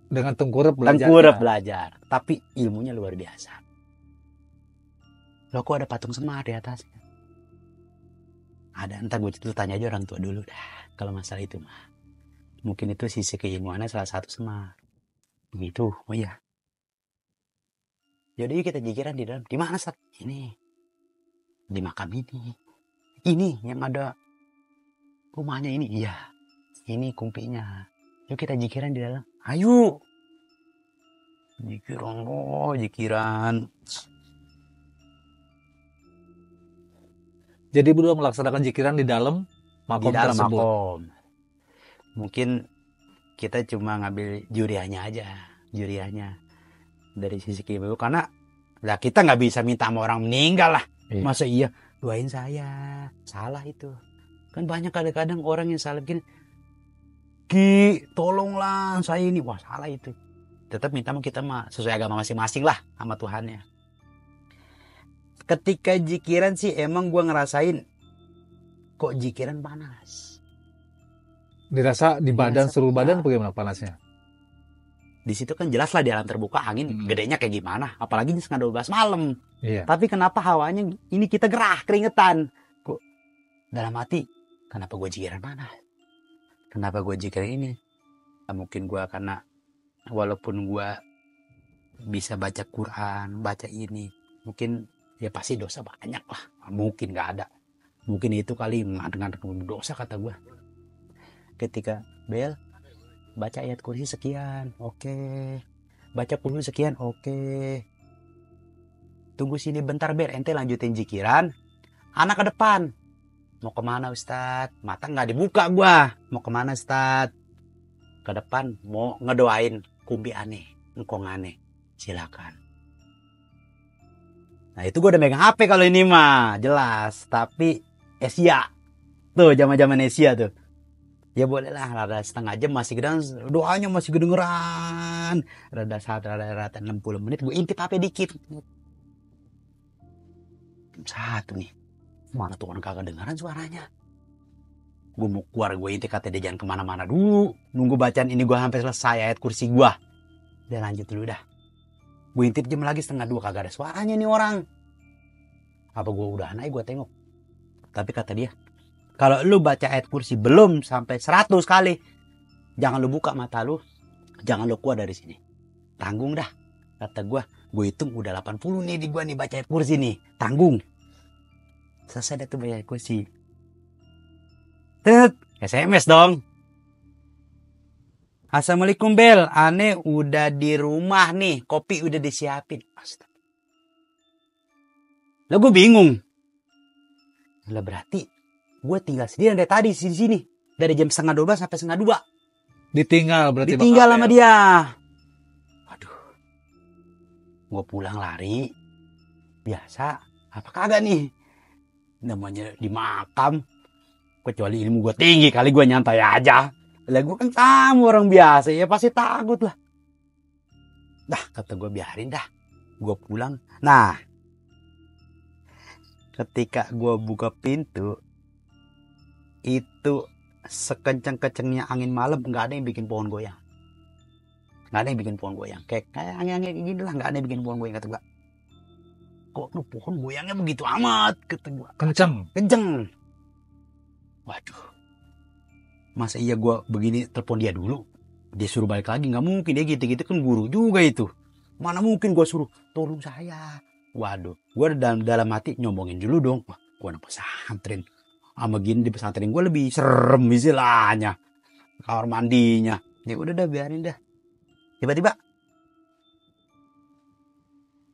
Dengan tengkurap belajar. Tengkurap belajar. Tapi ilmunya luar biasa. Loh, kok ada patung Semar di atasnya? Ada, entar gue tanya aja orang tua dulu dah. Kalau masalah itu mah. Mungkin itu sisi keilmuannya salah satu Semar. Begitu, oh iya. Jadi kita zikiran di dalam. Di mana, Sat? Ini. Di makam ini. Ini yang ada rumahnya ini. Iya. Ini kumpinya. Yuk kita zikiran di dalam. Ayo. Zikiran, zikiran. Jadi beliau melaksanakan zikiran di dalam makom tersebut. Makom. Mungkin kita cuma ngambil juriahnya aja, dari sisi kibau, karena lah kita nggak bisa minta sama orang meninggal lah. Iya. Masa iya doain saya, salah itu. Kan banyak kadang-kadang orang yang salah begini. Ki, tolonglah saya ini. Wah, salah itu. Tetap minta kita mah sesuai agama masing-masing lah sama Tuhannya. Ketika jikiran sih emang gue ngerasain kok jikiran panas. Dirasa di badan, Dirasa seluruh badan panas. bagaimana panasnya? Di situ kan jelas lah di alam terbuka angin gedenya kayak gimana. Apalagi ini setengah 12 malam. Iya. Tapi kenapa hawanya ini kita gerah, keringetan. Kok dalam hati, kenapa gue jikiran panas? Kenapa gue jikiran ini? Nah, mungkin gue karena walaupun gue bisa baca Quran, baca ini. Mungkin ya pasti dosa banyak lah. Mungkin gak ada. Mungkin itu kali ngadeng-ngadeng dosa kata gue. Ketika Bel, baca ayat kursi sekian, oke. Baca kursi sekian, oke. Tunggu sini bentar Bel, ente lanjutin jikiran. Anak ke depan. Mau kemana Ustadz? Mata nggak dibuka gua. Mau kemana Ustadz? Ke depan, mau ngedoain kumbi aneh, engkong aneh. Silakan. Nah itu gua udah megang HP kalau ini mah, jelas. Tapi Asia, tuh zaman-zaman Asia tuh. Ya boleh lah, rada setengah jam masih gedang, doanya masih kedengeran. Rada 60 menit, gue intip HP dikit. Satu nih, mana tuh orang kagak dengeran suaranya. Gue mau keluar, gue intip kata dia jangan kemana-mana dulu. Nunggu bacaan ini gue sampai selesai ayat kursi gue. Udah lanjut dulu dah. Gue intip jam lagi 1:30, kagak ada suaranya nih orang. Apa gue udah naik, gue tengok. Tapi kata dia, kalau lu baca ayat kursi belum sampai 100 kali, jangan lu buka mata lu, jangan lu keluar dari sini. Tanggung dah, kata gue hitung udah 80 nih di gue nih baca ayat kursi nih, tanggung. Selesai dah tuh baca ayat kursi. Tet, SMS dong. Assalamualaikum Bel, aneh udah di rumah nih, kopi udah disiapin. Astaga. Lah gue bingung. Lah berarti gue tinggal sendiri dari tadi di sini. Dari jam 11:30 sampai 1:30. Ditinggal berarti. Ditinggal sama dia. Aduh. Gue pulang lari. Biasa. Apa kagak nih? Namanya di makam. Kecuali ilmu gue tinggi. Kali gue nyantai aja. Lah gue kan sama orang biasa. Ya pasti takut lah. Dah kata gue biarin dah. Gue pulang. Nah. Ketika gue buka pintu. Itu sekencang-kencangnya angin malam, nggak ada yang bikin pohon goyang. Nggak ada yang bikin pohon goyang. Kayak angin kayak gini lah, nggak ada yang bikin pohon goyang, kata gua. Kok lu pohon goyangnya begitu amat, kata gua. Kenceng. Waduh. Masa iya gua begini telepon dia dulu, dia suruh balik lagi? Nggak mungkin, dia gitu-gitu kan guru juga itu. Mana mungkin gua suruh tolong saya. Waduh, gua dalam hati nyombongin dulu dong. Wah, gua anak pesantren. Sama gini di pesantren gue lebih serem istilahnya. Kamar mandinya. Ya udah dah biarin dah. Tiba-tiba.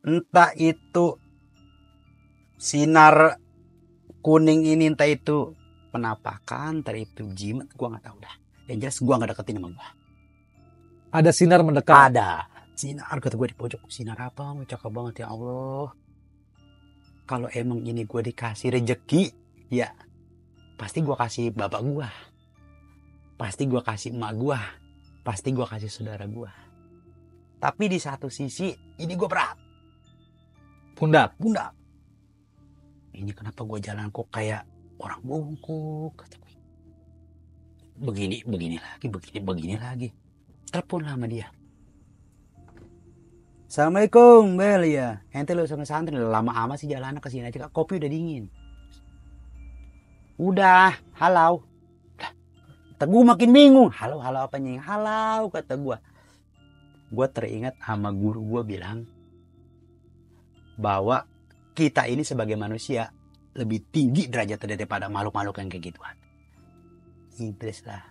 Entah itu sinar kuning ini, entah itu penampakan, entah itu jimat. Gue gak tahu dah. Yang jelas gue gak deketin sama gue. Ada sinar mendekat. Ada. Sinar, kata gue di pojok. Sinar apa? Cakep banget ya Allah. Kalau emang ini gue dikasih rejeki. Ya. Pasti gue kasih bapak gue. Pasti gue kasih emak gue. Pasti gue kasih saudara gue. Tapi di satu sisi, ini gue berat. Pundak. Ini kenapa gue jalan kok kayak orang bungkuk. Kata gue. Begini lagi. Telepon lah sama dia. Assalamualaikum, Bel ya. Ente lu sama santri, lama amat sih jalan ke sini aja. Kopi udah dingin. Udah, halau. Kata gue makin bingung. Halau apanya? Halau, kata gue. Gue teringat sama guru gue bilang bahwa kita ini sebagai manusia lebih tinggi derajatnya daripada makhluk-makhluk yang kayak gituan. Iblis lah.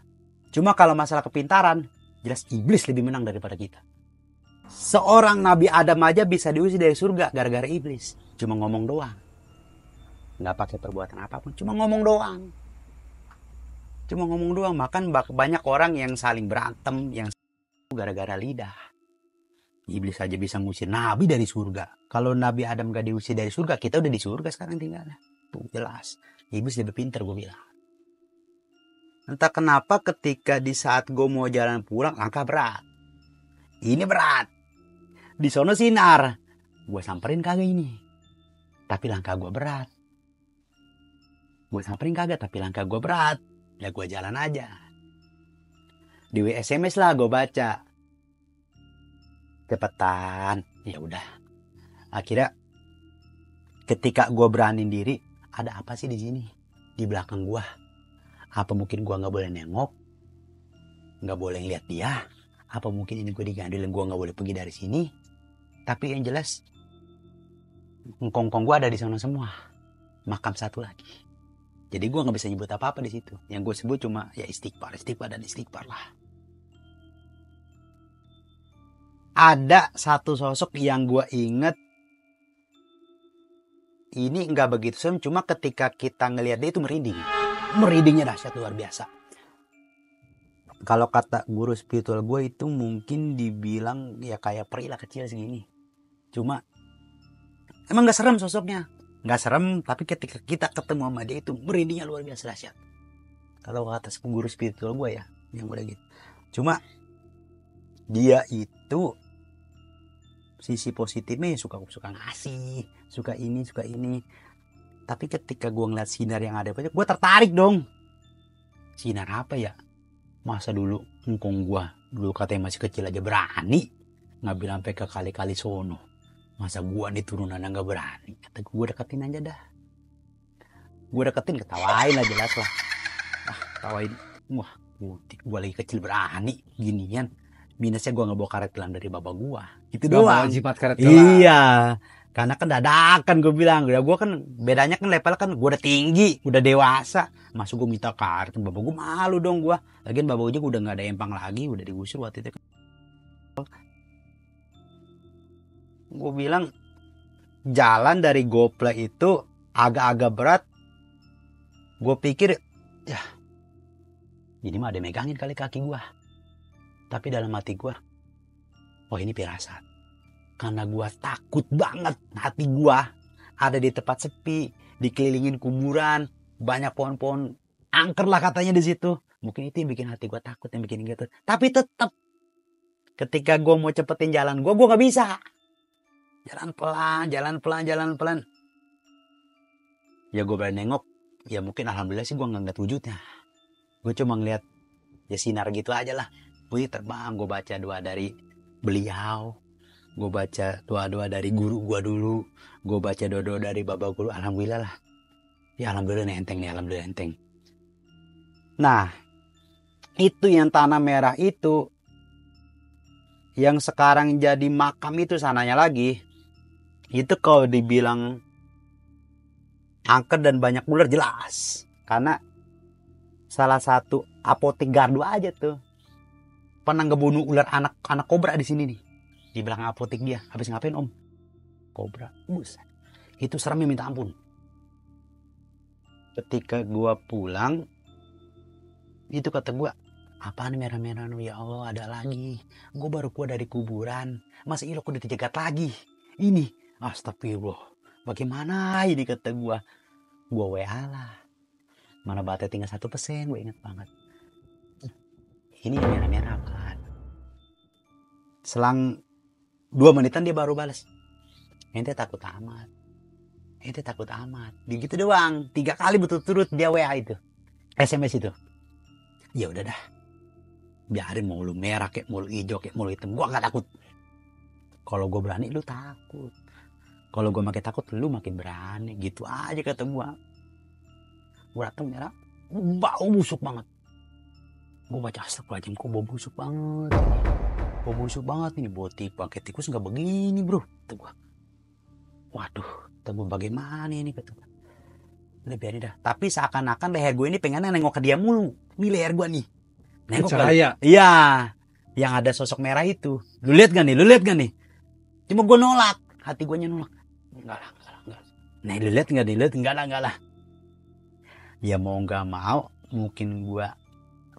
Cuma kalau masalah kepintaran, jelas iblis lebih menang daripada kita. Seorang Nabi Adam aja bisa diusir dari surga gara-gara iblis. Cuma ngomong doang. Nggak pakai perbuatan apapun, cuma ngomong doang. Bahkan banyak orang yang saling berantem yang gara-gara lidah. Iblis aja bisa ngusir Nabi dari surga. Kalau Nabi Adam gak diusir dari surga, kita udah di surga sekarang tinggalnya. Tuh jelas. Iblis lebih pintar gue bilang. Entah kenapa ketika di saat gue mau jalan pulang, langkah berat. Ini berat. Di sono sinar. Gue samperin kagak ini. Tapi langkah gue berat. Gue samperin kagak, tapi langkah gue berat. Ya gue jalan aja. Di SMS lah gue baca. Cepetan. Ya udah. Akhirnya ketika gue berani diri, ada apa sih di sini? Di belakang gue. Apa mungkin gue nggak boleh nengok? Nggak boleh lihat dia? Apa mungkin ini gue digandulin, gue nggak boleh pergi dari sini? Tapi yang jelas, engkong-engkong gue ada di sana semua. Makam satu lagi. Jadi gue nggak bisa nyebut apa-apa di situ. Yang gue sebut cuma ya istighfar, istighfar dan istighfar lah. Ada satu sosok yang gue inget. Ini nggak begitu serem, cuma ketika kita ngelihat dia itu merinding. Merindingnya dahsyat luar biasa. Kalau kata guru spiritual gue itu mungkin dibilang ya kayak peri lah, kecil segini. Cuma emang gak serem sosoknya. Gak serem, tapi ketika kita ketemu sama dia itu merindingnya luar biasa dahsyat. Kalau kata guru spiritual gue ya, yang udah gitu. Cuma dia itu sisi positifnya suka ngasih, suka ini. Tapi ketika gue ngeliat sinar yang ada banyak, gue tertarik dong. Sinar apa ya? Masa dulu engkong gue dulu katanya masih kecil aja berani ngambil sampai ke kali-kali sono. Masa gue nih turunannya nggak berani? Kata gue deketin aja dah. Gue deketin, ketawain lah jelas lah. Ketawain. Wah, gue lagi kecil berani ginian. Minusnya gue nggak bawa karet gelang dari bapak gue. Gitu doang. Jimat karet gelang. Iya. Karena kan dadakan gue bilang. Udah gue kan bedanya kan level kan gue udah tinggi, udah dewasa. Masuk gue minta karet, bapak gue malu dong gue. Lagian bapak gue udah nggak ada empang lagi, udah digusur waktu itu. Gue bilang jalan dari Gople itu agak-agak berat. Gue pikir ya ini mah ada megangin kali kaki gue. Tapi dalam hati gue, oh ini firasat. Karena gue takut banget, hati gue ada di tempat sepi, dikelilingin kuburan, banyak pohon-pohon angker lah katanya di situ. Mungkin itu yang bikin hati gue takut, yang bikin gitu. Tapi tetap ketika gue mau cepetin jalan gue nggak bisa. Jalan pelan. Ya gue berani nengok, ya mungkin alhamdulillah sih gue nggak ngeliat wujudnya. Gue cuma ngeliat ya sinar gitu aja lah. Gue terbang, gue baca doa dari beliau. Gue baca doa-doa dari guru gue dulu. Gue baca doa-doa dari bapak guru. Alhamdulillah lah. Ya alhamdulillah enteng nih, alhamdulillah enteng. Nah, itu yang tanah merah itu. Yang sekarang jadi makam itu sananya lagi. Itu kalau dibilang angker dan banyak ular jelas. Karena salah satu apotek gardu aja tuh. Pernah ngebunuh ular anak kobra di sini nih. Di belakang apotek dia. Habis ngapain om? Kobra. Buset. Itu seremnya minta ampun. Ketika gua pulang. Itu kata gua. Apaan merah-merah ya Allah ada lagi. Gua baru keluar dari kuburan. Masa ilok udah dicegat lagi. Ini. Astagfirullah. Bagaimana ini kata gua. Gua WA lah. Mana baterai tinggal 1%. Gua ingat banget. Ini yang merah-merah kan. Selang 2 menitan dia baru balas. Ente takut amat. Begitu doang. 3 kali berturut-turut dia WA itu. SMS itu. Ya udah dah. Biarin mau lu merah kayak mau lu hijau kayak mau lu hitam. Gua gak takut. Kalau gue berani lu takut. Kalau gue makin takut lu makin berani. Gitu aja kata gua. Gua datang merah. Bau busuk banget. Gue baca astagfirullahaladzim kok bau busuk banget. Bau busuk banget ini, pakai tikus nggak begini bro, kata gua. Waduh, kata gua bagaimana ini kata gua. Udah biarin dah. Tapi seakan-akan leher gue ini pengennya nengok ke dia mulu. Ini leher gua nih. Nengok cahaya. Iya, yang ada sosok merah itu. Lu lihat gak nih? Cuma gua nolak, hati gue nolak. Enggak lah. Nah, lu lihat nggak? Enggak lah. Ya mau nggak mau, mungkin gua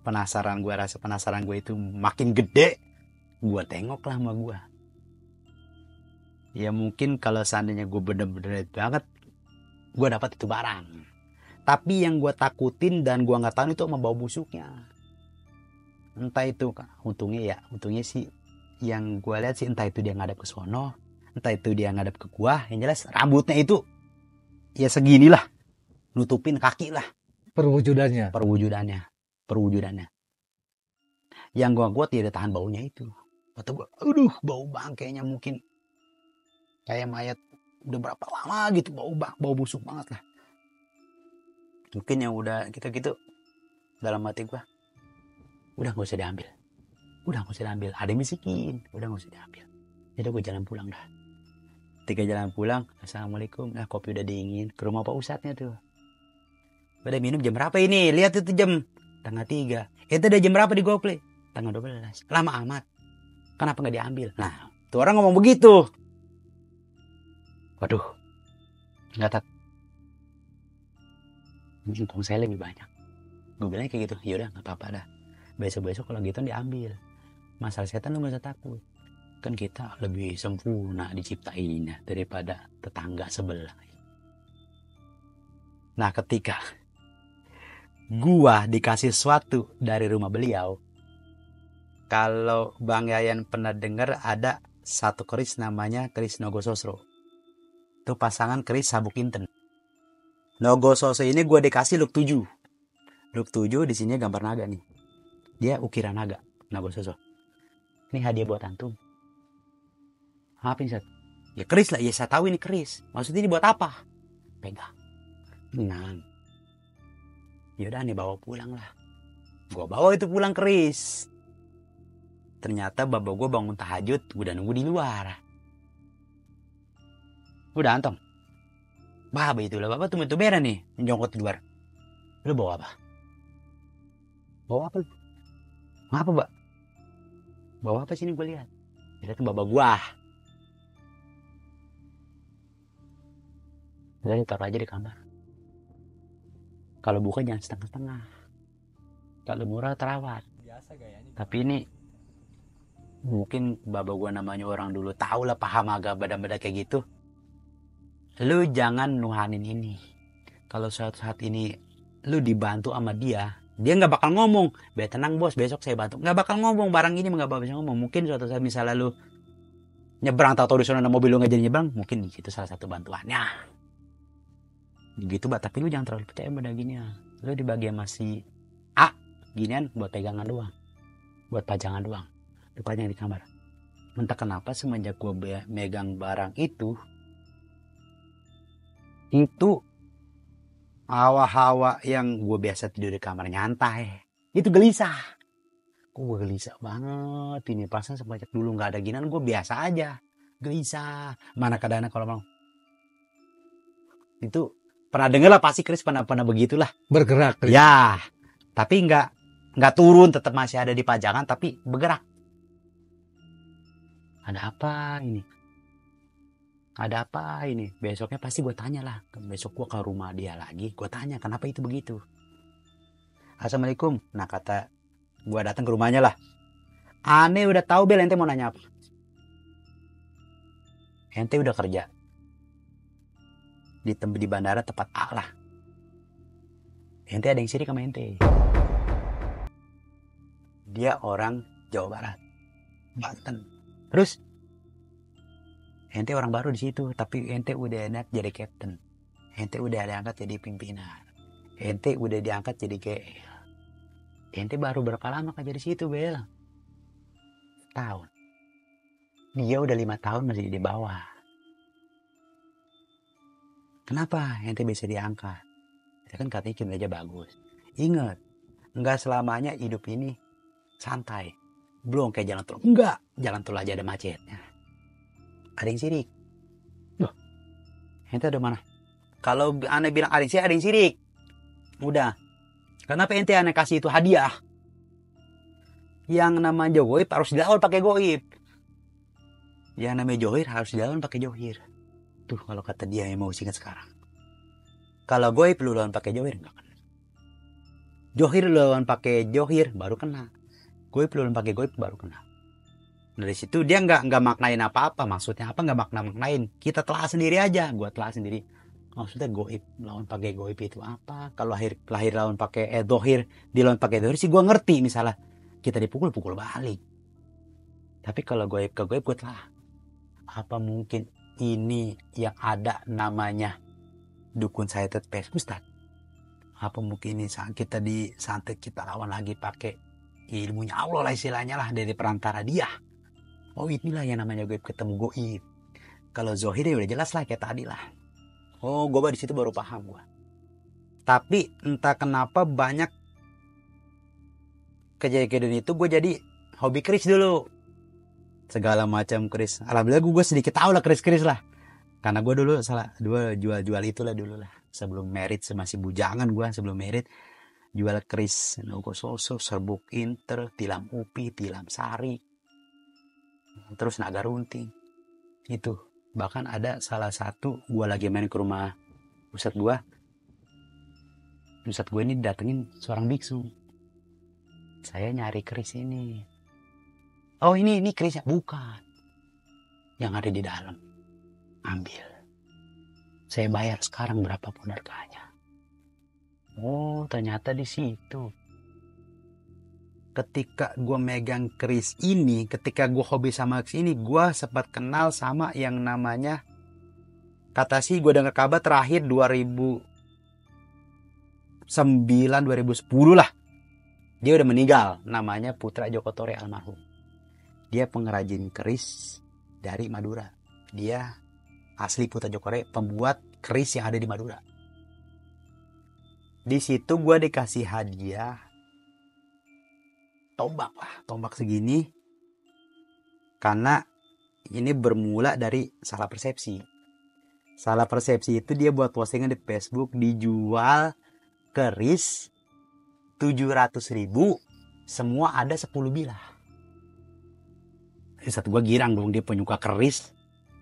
rasa penasaran gue itu makin gede. Gue tengok lah sama gue. Ya mungkin kalau seandainya gue bener-bener banget, gue dapat itu barang. Tapi yang gue takutin dan gue nggak tahu itu sama bau busuknya. Entah itu, untungnya sih yang gue lihat sih, entah itu dia ngadap ke sono, entah itu dia ngadap ke gua. Yang jelas rambutnya itu ya seginilah, nutupin kaki lah. Perwujudannya. Yang gua tidak tahan baunya itu. Kata gua, aduh, bau bangkainya mungkin kayak mayat udah berapa lama gitu, bau busuk banget lah. Mungkin yang udah gitu dalam hati gua, udah gak usah diambil. Ada yang bisikin, udah gak usah diambil. Jadi gua jalan pulang dah. Ketika jalan pulang, assalamualaikum. Nah, kopi udah dingin. Ke rumah Pak Ustadznya tuh. Udah minum jam berapa ini? Lihat itu jam tengah 3. Itu udah jam berapa di GoPlay? Tanggal 12. Lama amat. Kenapa nggak diambil? Nah, tuh orang ngomong begitu. Waduh, nggak tak. Untung saya lebih banyak. Gue bilang kayak gitu. Yaudah, nggak apa-apa dah. Besok-besok kalau gitu diambil. Masalah setan lu nggak usah takut. Kan kita lebih sempurna diciptainnya daripada tetangga sebelah. Nah, ketika gua dikasih sesuatu dari rumah beliau, kalau Bang Yayan pernah dengar ada satu keris namanya keris Nogososro. Itu pasangan keris sabuk inten. Nogososro ini gua dikasih look 7. Look 7 di sini gambar naga nih. Dia ukiran naga, Nogososro. Ini hadiah buat antum. Apa ini, Sat? Ya keris lah, ya saya tahu ini keris. Maksudnya ini buat apa? Pegang. Tenang. Yaudah nih bawa pulang lah. Gua bawa itu pulang keris. Ternyata bapak gue bangun tahajud, udah nunggu di luar. Udah antong. Baba itu lah, bapak tuh beran nih, menjongkot di luar. Lu bawa apa? Bawa apa lu? Apa, Mbak? Bawa apa sini gue lihat? Lihat tuh bapak gua. Udah ditaruh aja di kamar. Kalau buka jangan setengah-setengah. Kalau murah terawat. Tapi ini mungkin bapak gua namanya orang dulu tahu lah, paham agak beda-beda kayak gitu. Lu jangan nuhanin ini. Kalau saat ini lu dibantu sama dia nggak bakal ngomong, "Be tenang bos, besok saya bantu." Nggak bakal ngomong, barang ini nggak bakal bisa ngomong. Mungkin suatu saat misalnya lu nyebrang atau di sana ada mobil lu nggak jadi nyebrang, mungkin itu salah satu bantuannya. Gitu, Mbak. Tapi lu jangan terlalu percaya pada ginian. Lu di bagian masih A, ginian buat pegangan doang. Buat pajangan doang. Lu pajang di kamar. Entah kenapa semenjak gua megang barang itu hawa-hawa yang gue biasa tidur di kamar nyantai, itu gelisah. Gue gelisah banget ini. Perasaan semenjak dulu nggak ada ginian, gue biasa aja gelisah. Mana kadang kalau mau itu pernah denger lah pasti Chris pernah begitulah, Bergerak. Chris. Ya, tapi nggak turun, tetap masih ada di pajangan tapi bergerak. Ada apa ini? Besoknya pasti gue tanya lah. Besok gue ke rumah dia lagi, gue tanya kenapa itu begitu. Assalamualaikum. Nah, kata gue datang ke rumahnya lah. Aneh udah tahu Bel, ente mau nanya apa? Ente udah kerja di bandara tempat A lah. Ente ada yang sirik sama ente. Dia orang Jawa Barat, Banten. Terus ente orang baru di situ, tapi ente udah enak jadi kapten. Ente udah diangkat jadi pimpinan. Ente udah diangkat jadi GL. Ente baru berapa lama kerja di situ, Bel? Tahun. Dia udah 5 tahun masih di bawah. Kenapa ente bisa diangkat? Kita kan katanya kinerja bagus. Ingat, nggak selamanya hidup ini santai. Belum kayak jalan tol. Enggak, jalan tol aja ada macetnya. Ada yang sirik. Loh, ente ada mana? Kalau aneh bilang ada yang sirik. Udah. Kenapa ente aneh kasih itu hadiah? Yang namanya goib harus dilawan pakai goib. Yang namanya johir harus dilawan pakai johir. Tuh kalau kata dia yang mau singkat sekarang. Kalau goib lu lawan pakai johir enggak kena. Johir lu lawan pakai johir baru kena. Goib lu lawan pakai goib baru kena. Dari situ dia nggak maknain apa-apa. Maksudnya apa nggak maknain. Kita telah sendiri aja. Gua telah sendiri. Maksudnya goib, lawan pakai goib itu apa? Kalau lahir lawan pakai dohir, dilawan pakai dohir sih gue ngerti. Misalnya kita dipukul balik. Tapi kalau goib ke goib gue telah. Apa mungkin ini yang ada namanya dukun santet pes Ustaz? Apa mungkin ini saat kita disantet kita lawan lagi pakai ilmunya Allah lah istilahnya lah, dari perantara dia. Oh inilah yang namanya goib ketemu goib. Kalau zohir ya udah jelas lah kayak tadi lah. Oh, gue di situ baru paham gue. Tapi entah kenapa banyak kejadian itu gue jadi hobi keris dulu. Segala macam keris. Alhamdulillah gue sedikit tahu lah keris lah. Karena gue dulu jual itulah dulu lah. Sebelum merit, masih bujangan gue sebelum merit. Jual keris, nogo sosok, serbuk inter, tilam upi, tilam sari. Terus naga runting. Itu. Bahkan ada salah satu, gue lagi main ke rumah Ustadz gue. Ustadz gue ini datengin seorang biksu. Saya nyari keris ini. Oh ini kerisnya. Bukan. Yang ada di dalam. Ambil. Saya bayar sekarang berapapun harganya. Oh ternyata di situ. Ketika gue megang keris ini, ketika gue hobi sama keris ini, gue sempat kenal sama yang namanya, kata sih gue dengar kabar terakhir 2009, 2010 lah. Dia udah meninggal, namanya Putra Joko Tore almarhum. Dia pengrajin keris dari Madura. Dia asli Putra Joko Tore, pembuat keris yang ada di Madura. Di situ gue dikasih hadiah tombak segini, karena ini bermula dari salah persepsi itu. Dia buat postingan di Facebook, dijual keris 700.000, semua ada 10 bilah. Saat gue girang dong, dia penyuka keris.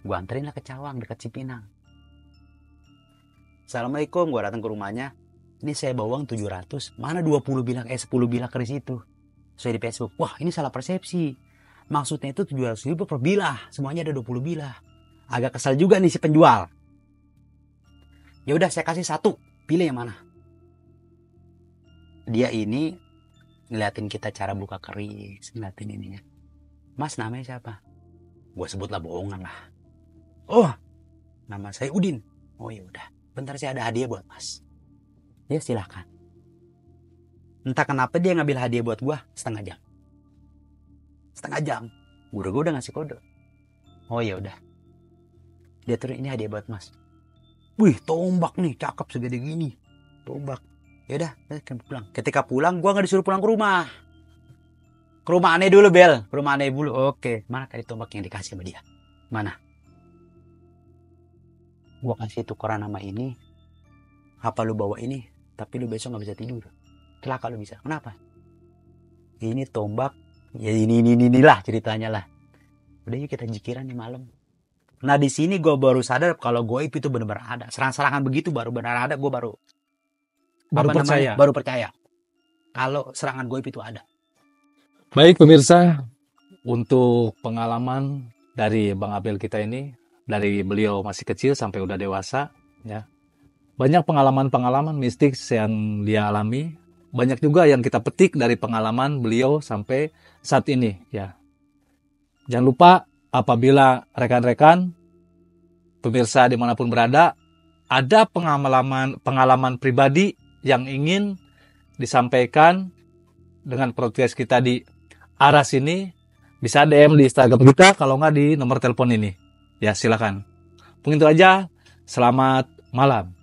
Gue anterin lah ke Cawang dekat Cipinang. Assalamualaikum, gue datang ke rumahnya. Ini saya bawa uang 700, mana 10 bilah keris itu. Saya di Facebook, wah ini salah persepsi. Maksudnya itu 700.000 per bilah, semuanya ada 20 bilah. Agak kesal juga nih si penjual. Ya udah saya kasih satu, pilih yang mana. Dia ini ngeliatin kita cara buka keris, ngeliatin ininya. Mas namanya siapa? Gue sebutlah bohongan lah. Oh, nama saya Udin. Oh ya udah, bentar saya ada hadiah buat mas. Ya silahkan. Entah kenapa dia ngambil hadiah buat gue setengah jam. Gue udah ngasih kode. Oh ya udah. Dia turun, ini hadiah buat mas. Wih tombak nih, cakep segede gini. Tombak. Ya udah, pulang. Ketika pulang gue nggak disuruh pulang ke rumah. Ke rumah aneh dulu Bel. Ke rumah aneh dulu. Oke. Mana tadi tombak yang dikasih sama dia? Mana? Gue kasih tukeran nama ini. Apa lu bawa ini? Tapi lu besok nggak bisa tidur. Celaka lu bisa. Kenapa? Ini tombak. Ya inilah ceritanya lah. Udah yuk kita jikiran nih malam. Nah di sini gue baru sadar kalau goib itu benar-benar ada. Serang-serangan begitu baru benar ada. Gue baru percaya. Baru percaya. Kalau serangan goib itu ada. Baik pemirsa, untuk pengalaman dari Bang Abel kita ini, dari beliau masih kecil sampai udah dewasa, ya banyak pengalaman-pengalaman mistik yang dia alami. Banyak juga yang kita petik dari pengalaman beliau sampai saat ini, ya. Jangan lupa apabila rekan-rekan pemirsa dimanapun berada ada pengalaman pribadi yang ingin disampaikan dengan podcast kita di arah sini, bisa DM di Instagram kita, kalau nggak di nomor telepon ini. Ya silakan. Mungkin itu aja. Selamat malam.